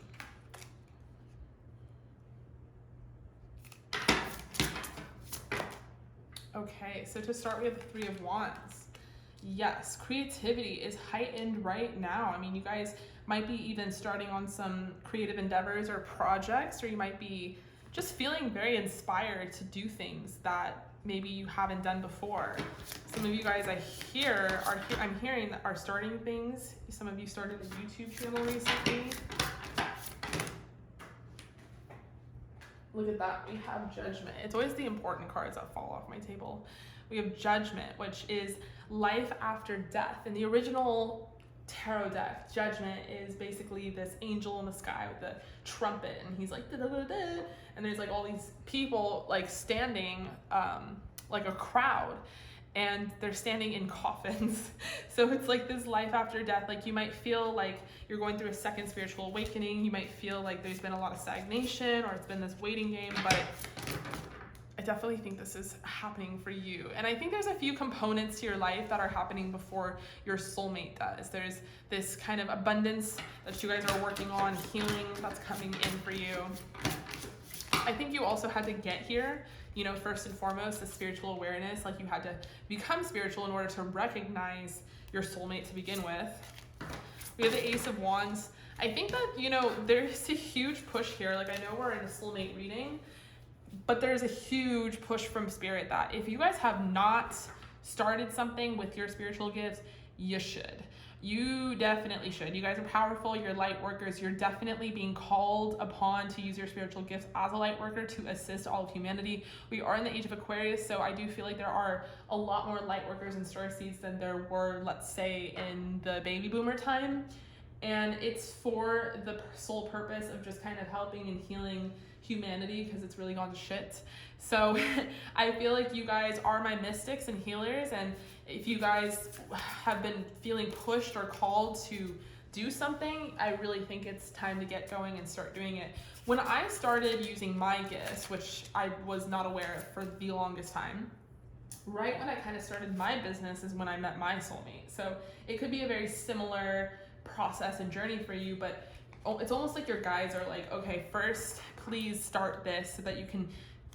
Okay, so to start, we have the Three of Wands. Yes, creativity is heightened right now. I mean, you guys might be even starting on some creative endeavors or projects, or you might be just feeling very inspired to do things that maybe you haven't done before. Some of you guys I'm hearing that are starting things. Some of you started a YouTube channel recently. Look at that, we have Judgment. It's always the important cards that fall off my table. We have Judgment, which is life after death. In the original tarot deck, Judgment is basically this angel in the sky with the trumpet, and he's like, da, da, da, da, and there's like all these people like standing like a crowd, and they're standing in coffins. So it's like this life after death. Like you might feel like you're going through a second spiritual awakening. You might feel like there's been a lot of stagnation, or it's been this waiting game, but I definitely think this is happening for you. And I think there's a few components to your life that are happening before your soulmate does. There's this kind of abundance that you guys are working on, healing that's coming in for you. I think you also had to get here, you know, first and foremost, the spiritual awareness. Like you had to become spiritual in order to recognize your soulmate to begin with. We have the Ace of Wands. I think that, you know, there's a huge push here. Like I know we're in a soulmate reading, but there's a huge push from Spirit that if you guys have not started something with your spiritual gifts, you should. You definitely should. You guys are powerful. You're light workers. You're definitely being called upon to use your spiritual gifts as a light worker to assist all of humanity. We are in the age of Aquarius, so I do feel like there are a lot more light workers and star seeds than there were, let's say, in the baby boomer time. And it's for the sole purpose of just kind of helping and healing humanity, because it's really gone to shit. So I feel like you guys are my mystics and healers, and if you guys have been feeling pushed or called to do something, I really think it's time to get going and start doing it. When I started using my gifts, which I was not aware of for the longest time, right when I kind of started my business is when I met my soulmate. So it could be a very similar process and journey for you, but it's almost like your guides are like, okay, first please start this so that you can,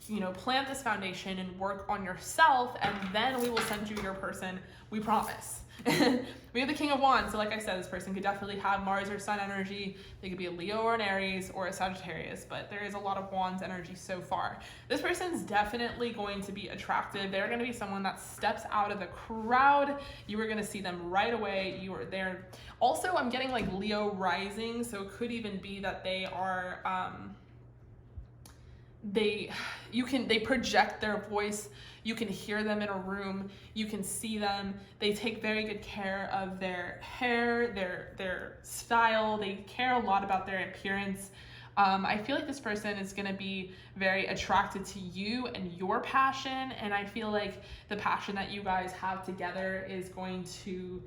you know, plant this foundation and work on yourself, and then we will send you your person, we promise. We have the King of Wands. So like I said, this person could definitely have Mars or Sun energy. They could be a Leo or an Aries or a Sagittarius, but there is a lot of Wands energy so far. This person's definitely going to be attractive. They're going to be someone that steps out of the crowd. You are going to see them right away. You are there. Also, I'm getting like Leo rising, so it could even be that they are they project their voice. You can hear them in a room, you can see them. They take very good care of their hair, their style. They care a lot about their appearance. I feel like this person is going to be very attracted to you and your passion, and I feel like the passion that you guys have together is going to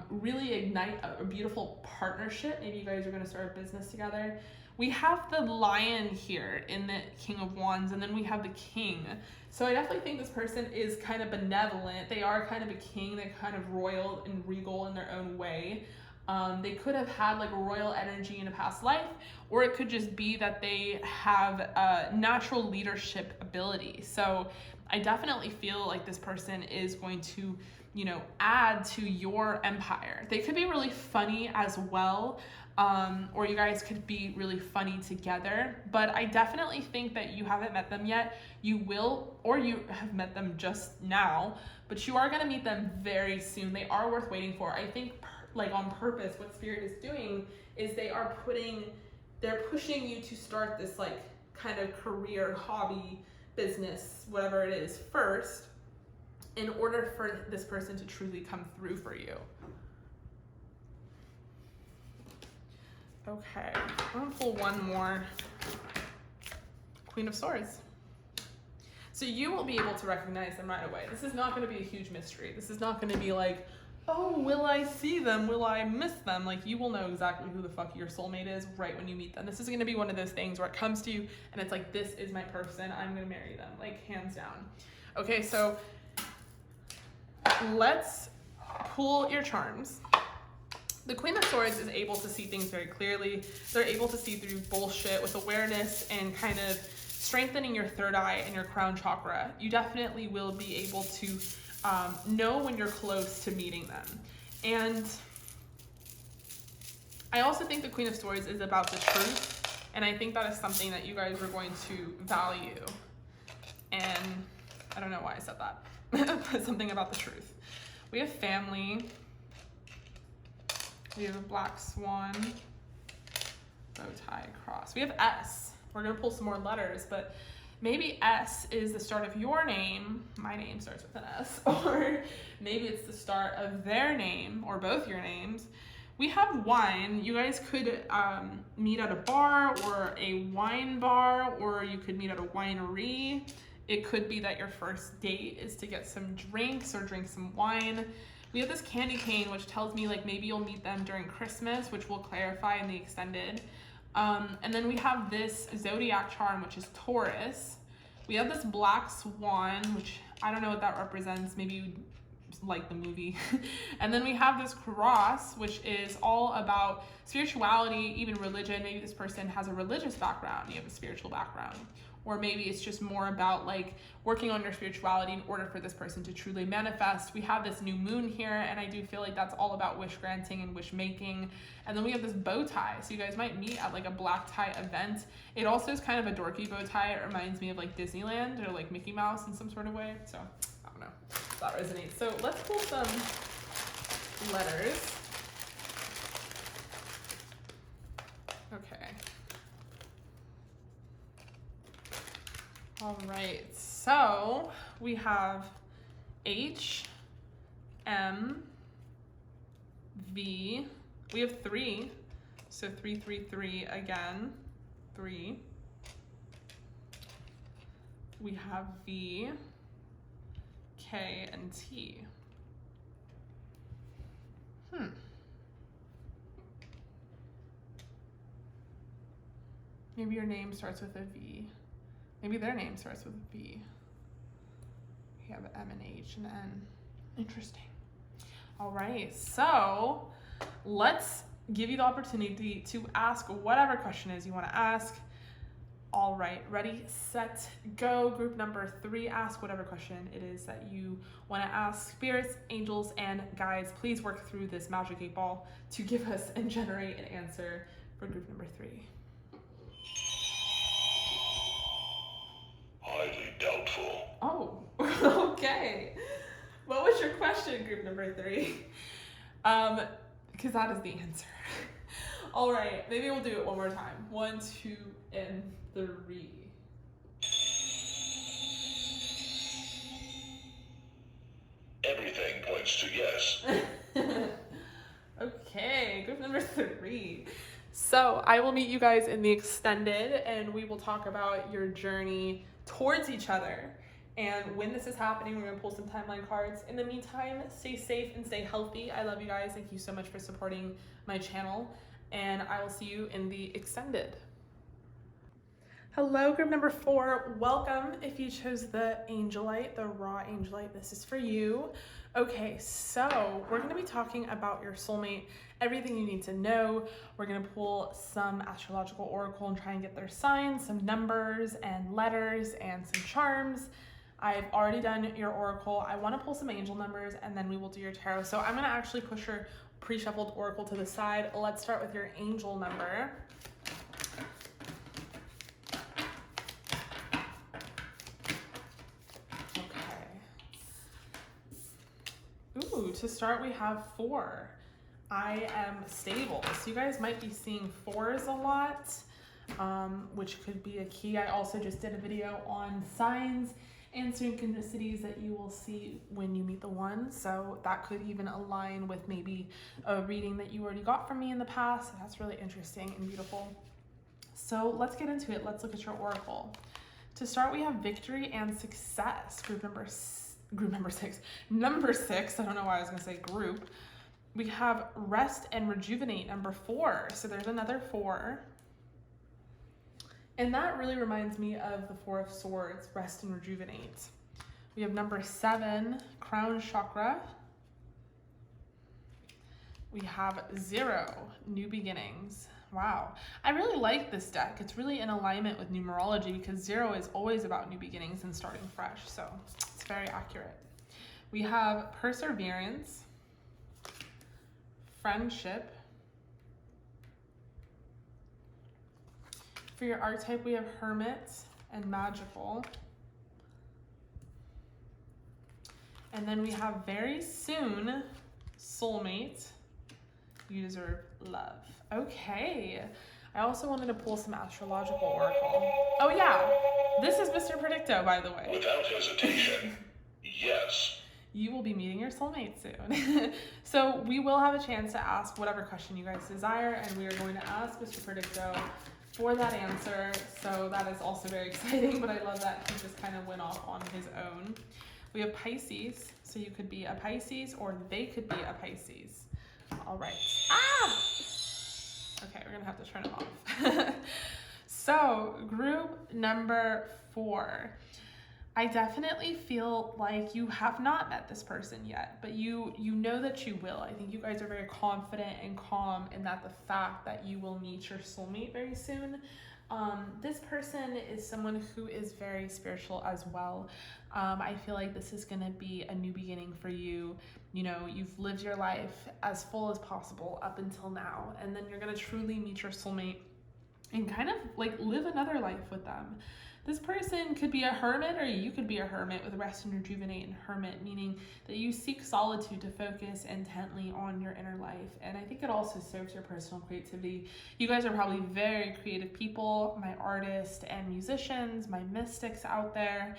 really ignite a beautiful partnership. Maybe you guys are going to start a business together. We have the Lion here in the King of Wands, and then we have the King. So I definitely think this person is kind of benevolent. They are kind of a king. They're kind of royal and regal in their own way. They could have had like royal energy in a past life, or it could just be that they have a natural leadership ability. So I definitely feel like this person is going to, you know, add to your empire. They could be really funny as well. Or you guys could be really funny together, but I definitely think that you haven't met them yet. You will, or you have met them just now, but you are going to meet them very soon. They are worth waiting for. I think like on purpose, what Spirit is doing is they're pushing you to start this like kind of career, hobby, business, whatever it is first, in order for this person to truly come through for you. Okay, I'm gonna pull one more. Queen of Swords. So you will be able to recognize them right away. This is not gonna be a huge mystery. This is not gonna be like, oh, will I see them? Will I miss them? Like, you will know exactly who the fuck your soulmate is right when you meet them. This is going to be one of those things where it comes to you and it's like, this is my person. I'm going to marry them, like, hands down. Okay, so let's pull your charms. The Queen of Swords is able to see things very clearly. They're able to see through bullshit with awareness and kind of strengthening your third eye and your crown chakra. You definitely will be able to know when you're close to meeting them. And I also think the Queen of Swords is about the truth, and I think that is something that you guys are going to value. And I don't know why I said that, but something about the truth. We have family. We have a black swan, bow tie, cross. We have S. We're gonna pull some more letters, but maybe S is the start of your name. My name starts with an S. Or maybe it's the start of their name, or both your names. We have wine. You guys could meet at a bar or a wine bar, or you could meet at a winery. It could be that your first date is to get some drinks or drink some wine. We have this candy cane, which tells me like maybe you'll meet them during Christmas, which we'll clarify in the extended. And then we have this zodiac charm, which is Taurus. We have this black swan, which I don't know what that represents. Maybe you like the movie. And then we have this cross, which is all about spirituality, even religion. Maybe this person has a religious background, you have a spiritual background. Or maybe it's just more about like working on your spirituality in order for this person to truly manifest. We have this new moon here, and I do feel like that's all about wish granting and wish making. And then we have this bow tie. So you guys might meet at like a black tie event. It also is kind of a dorky bow tie. It reminds me of like Disneyland or like Mickey Mouse in some sort of way. So I don't know if that resonates. So let's pull some letters. Okay. All right, so we have H, M, V. We have 3, so 3, 3, 3 again, 3. We have V, K, and T. Maybe your name starts with a V. Maybe their name starts with a V. We have M and H and N. Interesting. All right, so let's give you the opportunity to ask whatever question is you want to ask. All right, ready, set, go. Group number 3, ask whatever question it is that you want to ask. Spirits, angels, and guides, please work through this magic 8 ball to give us and generate an answer for group number 3.
Highly doubtful.
Oh, okay. What was your question, group number 3? Because that is the answer. All right, maybe we'll do it one more time. 1, 2, and 3.
Everything points to yes.
Okay, group number 3. So I will meet you guys in the extended, and we will talk about your journey towards each other. And when this is happening, we're going to pull some timeline cards. In the meantime, stay safe and stay healthy. I love you guys. Thank you so much for supporting my channel. And I will see you in the extended. Hello, group number 4. Welcome. If you chose the Angelite, the raw Angelite, this is for you. Okay, so we're going to be talking about your soulmate, everything you need to know. We're going to pull some astrological oracle and try and get their signs, some numbers and letters and some charms. I've already done your oracle. I want to pull some angel numbers and then we will do your tarot. So I'm going to actually push your pre-shuffled oracle to the side. Let's start with your angel number. Ooh, to start we have 4. I am stable. So you guys might be seeing 4s a lot, which could be a key. I also just did a video on signs and synchronicities that you will see when you meet the one. So that could even align with maybe a reading that you already got from me in the past. That's really interesting and beautiful. So let's get into it. Let's look at your oracle. To start, we have victory and success, group number Group number 6. Number 6, I don't know why I was going to say group. We have rest and rejuvenate, number 4. So there's another 4. And that really reminds me of the 4 of Swords, rest and rejuvenate. We have number 7, crown chakra. We have 0, new beginnings. Wow. I really like this deck. It's really in alignment with numerology because 0 is always about new beginnings and starting fresh. So it's very accurate. We have perseverance, friendship. For your archetype, we have hermit and magical. And then we have very soon, soulmate. You deserve love. Okay. I also wanted to pull some astrological oracle. Oh yeah, this is Mr. Predicto, by the way.
Without hesitation, yes.
You will be meeting your soulmate soon. So we will have a chance to ask whatever question you guys desire, and we are going to ask Mr. Predicto for that answer. So that is also very exciting, but I love that he just kind of went off on his own. We have Pisces, so you could be a Pisces or they could be a Pisces. All right. Ah! Okay, we're gonna have to turn it off. So group number 4. I definitely feel like you have not met this person yet, but you know that you will. I think you guys are very confident and calm in that the fact that you will meet your soulmate very soon. This person is someone who is very spiritual as well. I feel like this is going to be a new beginning for you. You know, you've lived your life as full as possible up until now, and then you're going to truly meet your soulmate and kind of like live another life with them. This person could be a hermit, or you could be a hermit with rest and rejuvenate and hermit, meaning that you seek solitude to focus intently on your inner life. And I think it also serves your personal creativity. You guys are probably very creative people, my artists and musicians, my mystics out there.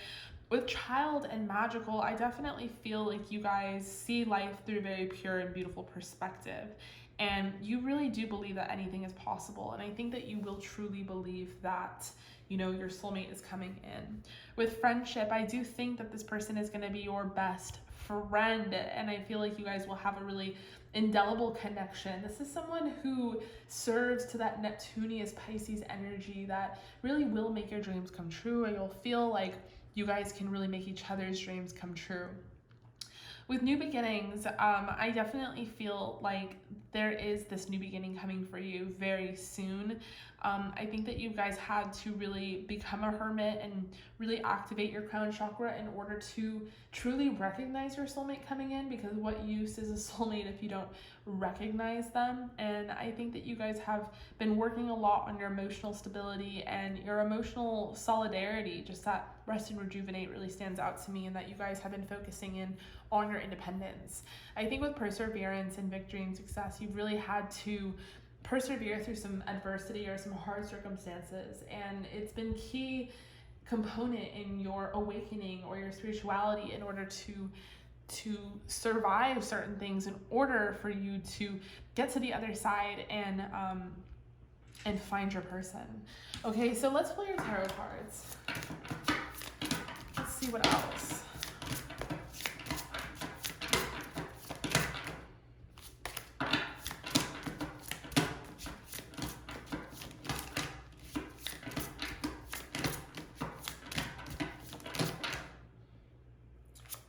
With child and magical, I definitely feel like you guys see life through a very pure and beautiful perspective. And you really do believe that anything is possible. And I think that you will truly believe that, you know, your soulmate is coming in. With friendship, I do think that this person is going to be your best friend. And I feel like you guys will have a really indelible connection. This is someone who serves to that Neptunius Pisces energy that really will make your dreams come true. And you'll feel like you guys can really make each other's dreams come true. With new beginnings, I definitely feel like there is this new beginning coming for you very soon. I think that you guys had to really become a hermit and really activate your crown chakra in order to truly recognize your soulmate coming in, because what use is a soulmate if you don't recognize them? And I think that you guys have been working a lot on your emotional stability and your emotional solidarity. Just that rest and rejuvenate really stands out to me, and that you guys have been focusing in on your independence. I think with perseverance and victory and success, you've really had to persevere through some adversity or some hard circumstances, and it's been key component in your awakening or your spirituality in order to survive certain things, in order for you to get to the other side and find your person. Okay, so let's pull your tarot cards. Let's see what else.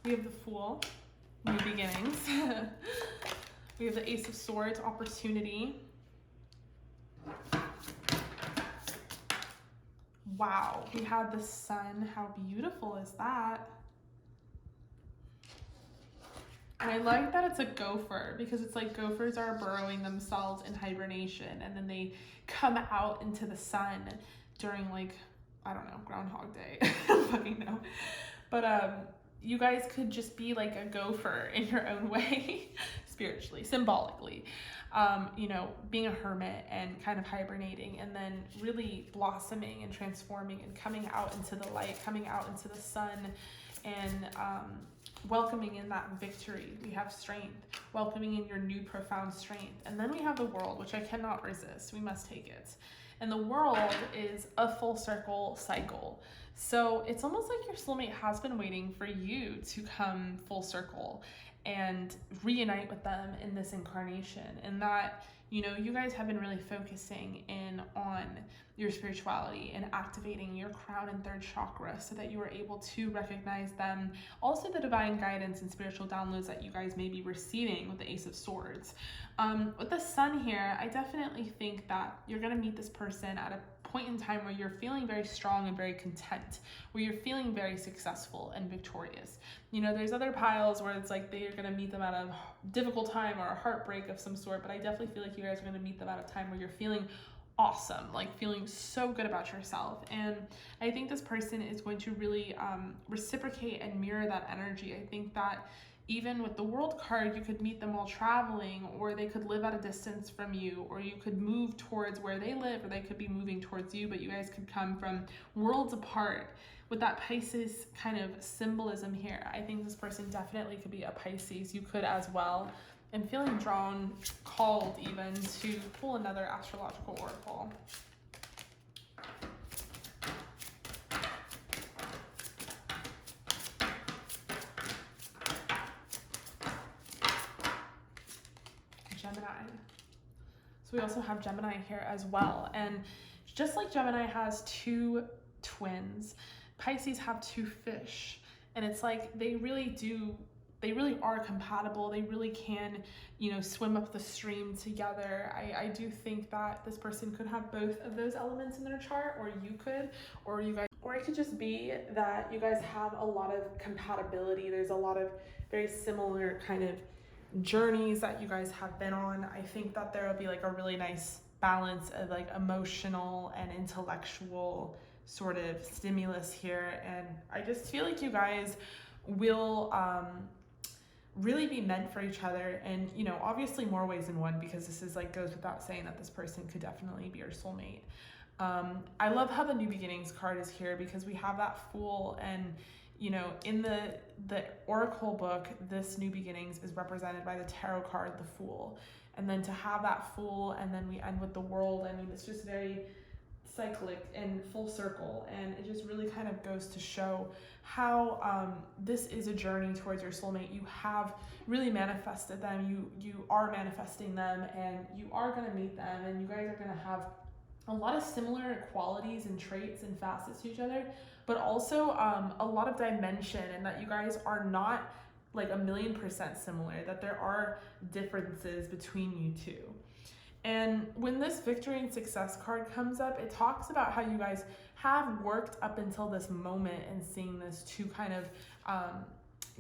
We have the Fool, new beginnings. We have the Ace of Swords, opportunity. Wow, we have the Sun. How beautiful is that? And I like that it's a gopher, because it's like gophers are burrowing themselves in hibernation, and then they come out into the sun during, like, I don't know, Groundhog Day. I don't fucking know. But you guys could just be like a gopher in your own way, spiritually, symbolically, you know, being a hermit and kind of hibernating, and then really blossoming and transforming and coming out into the light, coming out into the sun, and welcoming in that victory. We have strength, welcoming in your new profound strength. And then we have the World, which I cannot resist. We must take it. And the World is a full circle cycle. So it's almost like your soulmate has been waiting for you to come full circle and reunite with them in this incarnation. And that, you know, you guys have been really focusing in on your spirituality and activating your crown and third chakra so that you are able to recognize them. Also the divine guidance and spiritual downloads that you guys may be receiving with the Ace of Swords. With the Sun here, I definitely think that you're going to meet this person at a point in time where you're feeling very strong and very content, where you're feeling very successful and victorious. You know, there's other piles where it's like they're going to meet them at a difficult time or a heartbreak of some sort, but I definitely feel like you guys are going to meet them at a time where you're feeling awesome, like feeling so good about yourself. And I think this person is going to really reciprocate and mirror that energy. I think that even with the World card, you could meet them while traveling, or they could live at a distance from you, or you could move towards where they live, or they could be moving towards you, but you guys could come from worlds apart. With that Pisces kind of symbolism here, I think this person definitely could be a Pisces. You could as well. I'm feeling drawn, called even, to pull another astrological oracle. Gemini. So we also have Gemini here as well. And just like Gemini has two twins, Pisces have two fish. And it's like they really are compatible. They really can, you know, swim up the stream together. I do think that this person could have both of those elements in their chart, or you could, or you guys, or it could just be that you guys have a lot of compatibility. There's a lot of very similar kind of journeys that you guys have been on. I think that there will be like a really nice balance of like emotional and intellectual sort of stimulus here. And I just feel like you guys will really be meant for each other, and you know, obviously more ways than one, because this is like goes without saying that this person could definitely be your soulmate. I love how the New Beginnings card is here, because we have that Fool, and you know, in the Oracle book, this New Beginnings is represented by the tarot card, the Fool. And then to have that Fool, and then we end with the World, I mean, it's just very cyclic and full circle. And it just really kind of goes to show how this is a journey towards your soulmate. You have really manifested them, you are manifesting them, and you are going to meet them, and you guys are going to have a lot of similar qualities and traits and facets to each other, but also a lot of dimension, and that you guys are not like 1,000,000% similar, that there are differences between you two. And when this Victory and Success card comes up, it talks about how you guys have worked up until this moment and seeing this to kind of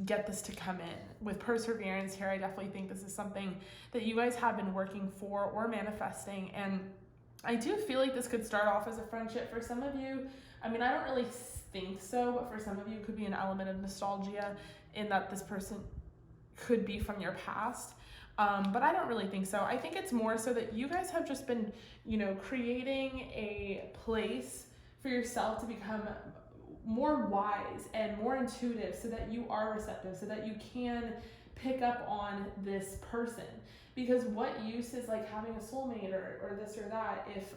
get this to come in. With Perseverance here, I definitely think this is something that you guys have been working for or manifesting. And I do feel like this could start off as a friendship for some of you. I mean, I don't really think so, but for some of you, it could be an element of nostalgia in that this person could be from your past. But I don't really think so. I think it's more so that you guys have just been, you know, creating a place for yourself to become more wise and more intuitive, so that you are receptive, so that you can pick up on this person. Because what use is like having a soulmate or this or that if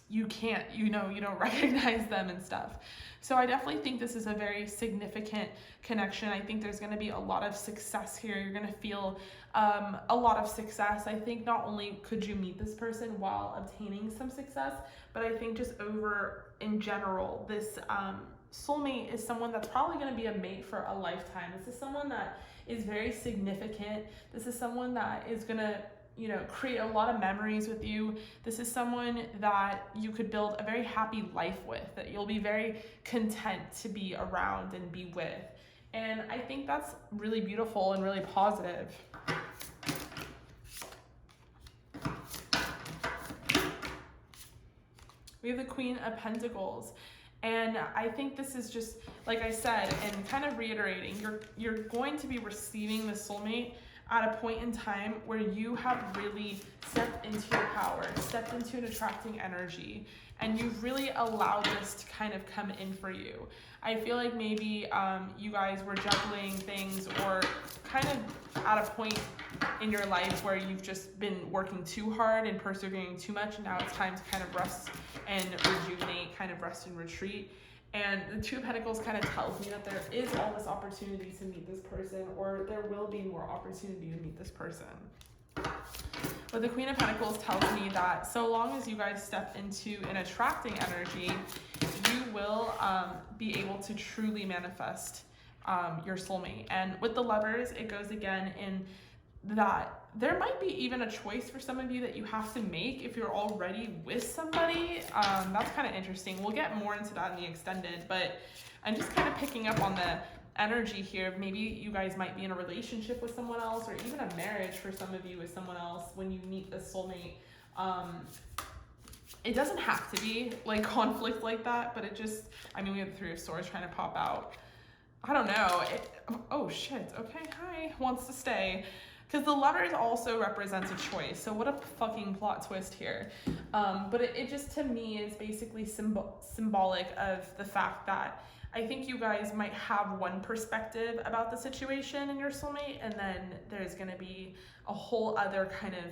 you can't, you know, you don't recognize them and stuff. So I definitely think this is a very significant connection. I think there's going to be a lot of success here. You're going to feel a lot of success. I think not only could you meet this person while obtaining some success, but I think just over in general, this soulmate is someone that's probably going to be a mate for a lifetime. This is someone that is very significant. This is someone that is going to, you know, create a lot of memories with you. This is someone that you could build a very happy life with, that you'll be very content to be around and be with. And I think that's really beautiful and really positive. We have the Queen of Pentacles. And I think this is just, like I said, and kind of reiterating, you're going to be receiving the soulmate at a point in time where you have really stepped into your power, stepped into an attracting energy, and you've really allowed this to kind of come in for you. I feel like maybe you guys were juggling things, or kind of at a point in your life where you've just been working too hard and persevering too much, and now it's time to kind of rest and rejuvenate, kind of rest and retreat. And the Two of Pentacles kind of tells me that there is all this opportunity to meet this person, or there will be more opportunity to meet this person. But the Queen of Pentacles tells me that so long as you guys step into an attracting energy, you will be able to truly manifest your soulmate. And with the Lovers, it goes again in that there might be even a choice for some of you that you have to make if you're already with somebody. That's kind of interesting. We'll get more into that in the extended, but I'm just kind of picking up on the energy here. Maybe you guys might be in a relationship with someone else, or even a marriage for some of you with someone else when you meet this soulmate. It doesn't have to be like conflict like that, but it just, I mean, we have the Three of Swords trying to pop out. I don't know. Oh shit. Okay, hi. Wants to stay. Because the Lovers also represents a choice. So what a fucking plot twist here. But it just, to me, is basically symbolic of the fact that I think you guys might have one perspective about the situation and your soulmate, and then there's going to be a whole other kind of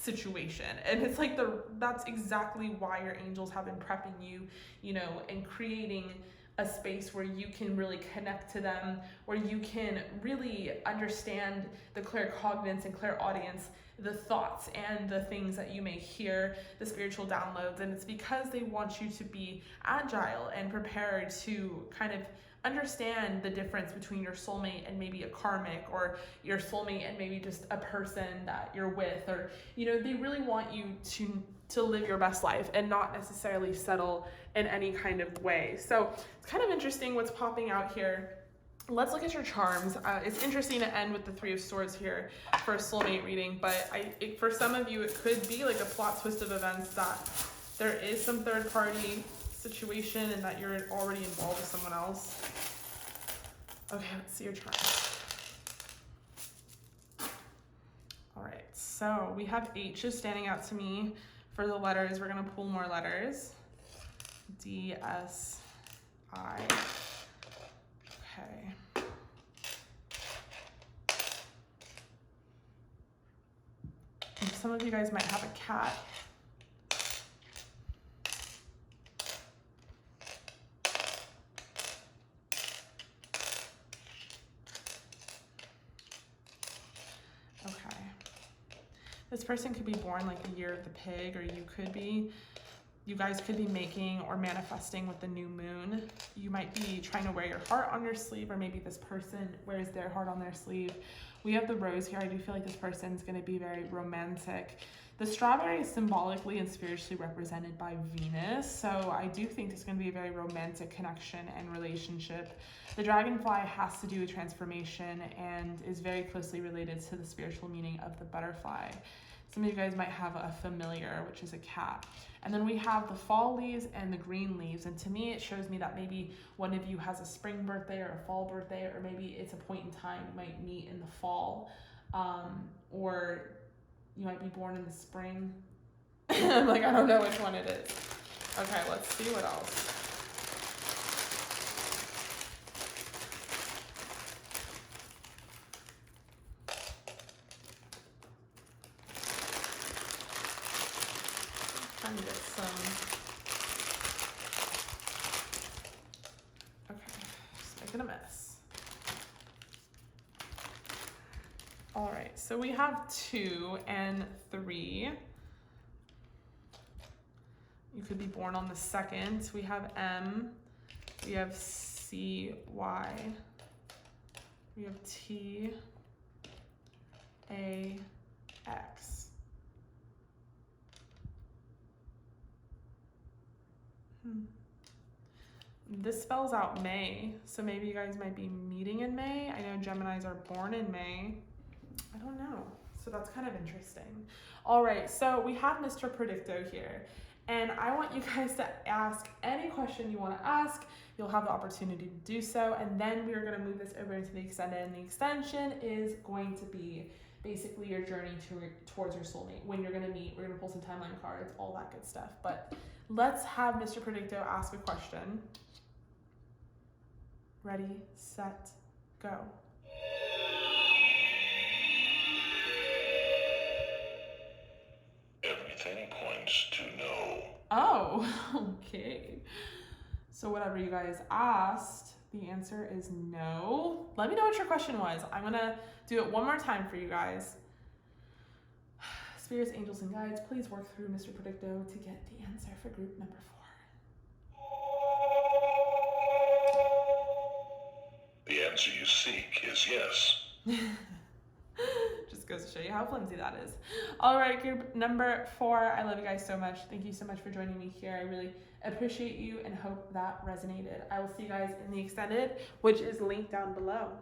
situation. And it's like that's exactly why your angels have been prepping you, you know, and creating a space where you can really connect to them, where you can really understand the claircognizance and clairaudience, the thoughts and the things that you may hear, the spiritual downloads. And it's because they want you to be agile and prepared to kind of understand the difference between your soulmate and maybe a karmic, or your soulmate and maybe just a person that you're with, or, you know, they really want you to live your best life and not necessarily settle in any kind of way. So it's kind of interesting what's popping out here. Let's look at your charms. It's interesting to end with the Three of Swords here for a soulmate reading, but for some of you, it could be like a plot twist of events that there is some third party situation and that you're already involved with someone else. Okay, let's see your charms. All right, so we have H's standing out to me. For the letters, we're gonna pull more letters. D, S, I. Okay. And some of you guys might have a cat. This person could be born like the year of the pig, or you guys could be making or manifesting with the new moon. You might be trying to wear your heart on your sleeve, or maybe this person wears their heart on their sleeve. We have the rose here. I do feel like this person's going to be very romantic. The strawberry is symbolically and spiritually represented by Venus, so I do think it's going to be a very romantic connection and relationship. The dragonfly has to do with transformation and is very closely related to the spiritual meaning of the butterfly. Some of you guys might have a familiar, which is a cat. And then we have the fall leaves and the green leaves. And to me, it shows me that maybe one of you has a spring birthday or a fall birthday, or maybe it's a point in time you might meet in the fall, or you might be born in the spring. I'm like, I don't know which one it is. Okay, let's see what else. Trying to get some. Okay, just making a mess. All right, so we have 2 and 3. You could be born on the 2nd. We have M. We have C, Y. We have T, A, X. This spells out May, so maybe you guys might be meeting in May. I know Geminis are born in May. I don't know. So that's kind of interesting. All right, so we have Mr. Predicto here, and I want you guys to ask any question you want to ask. You'll have the opportunity to do so, and then we are going to move this over into the extended, and the extension is going to be basically your journey towards your soulmate, when you're going to meet. We're going to pull some timeline cards, all that good stuff. But let's have Mr. Predicto ask a question. Ready, set, go.
Everything points to no.
Oh, okay. So whatever you guys asked, the answer is no. Let me know what your question was. I'm gonna do it one more time for you guys. Spirits, angels, and guides, please work through Mr. Predicto to get the answer for group number 4.
The answer you seek is yes.
Just goes to show you how flimsy that is. All right, group number 4. I love you guys so much. Thank you so much for joining me here. I really appreciate you and hope that resonated. I will see you guys in the extended, which is linked down below.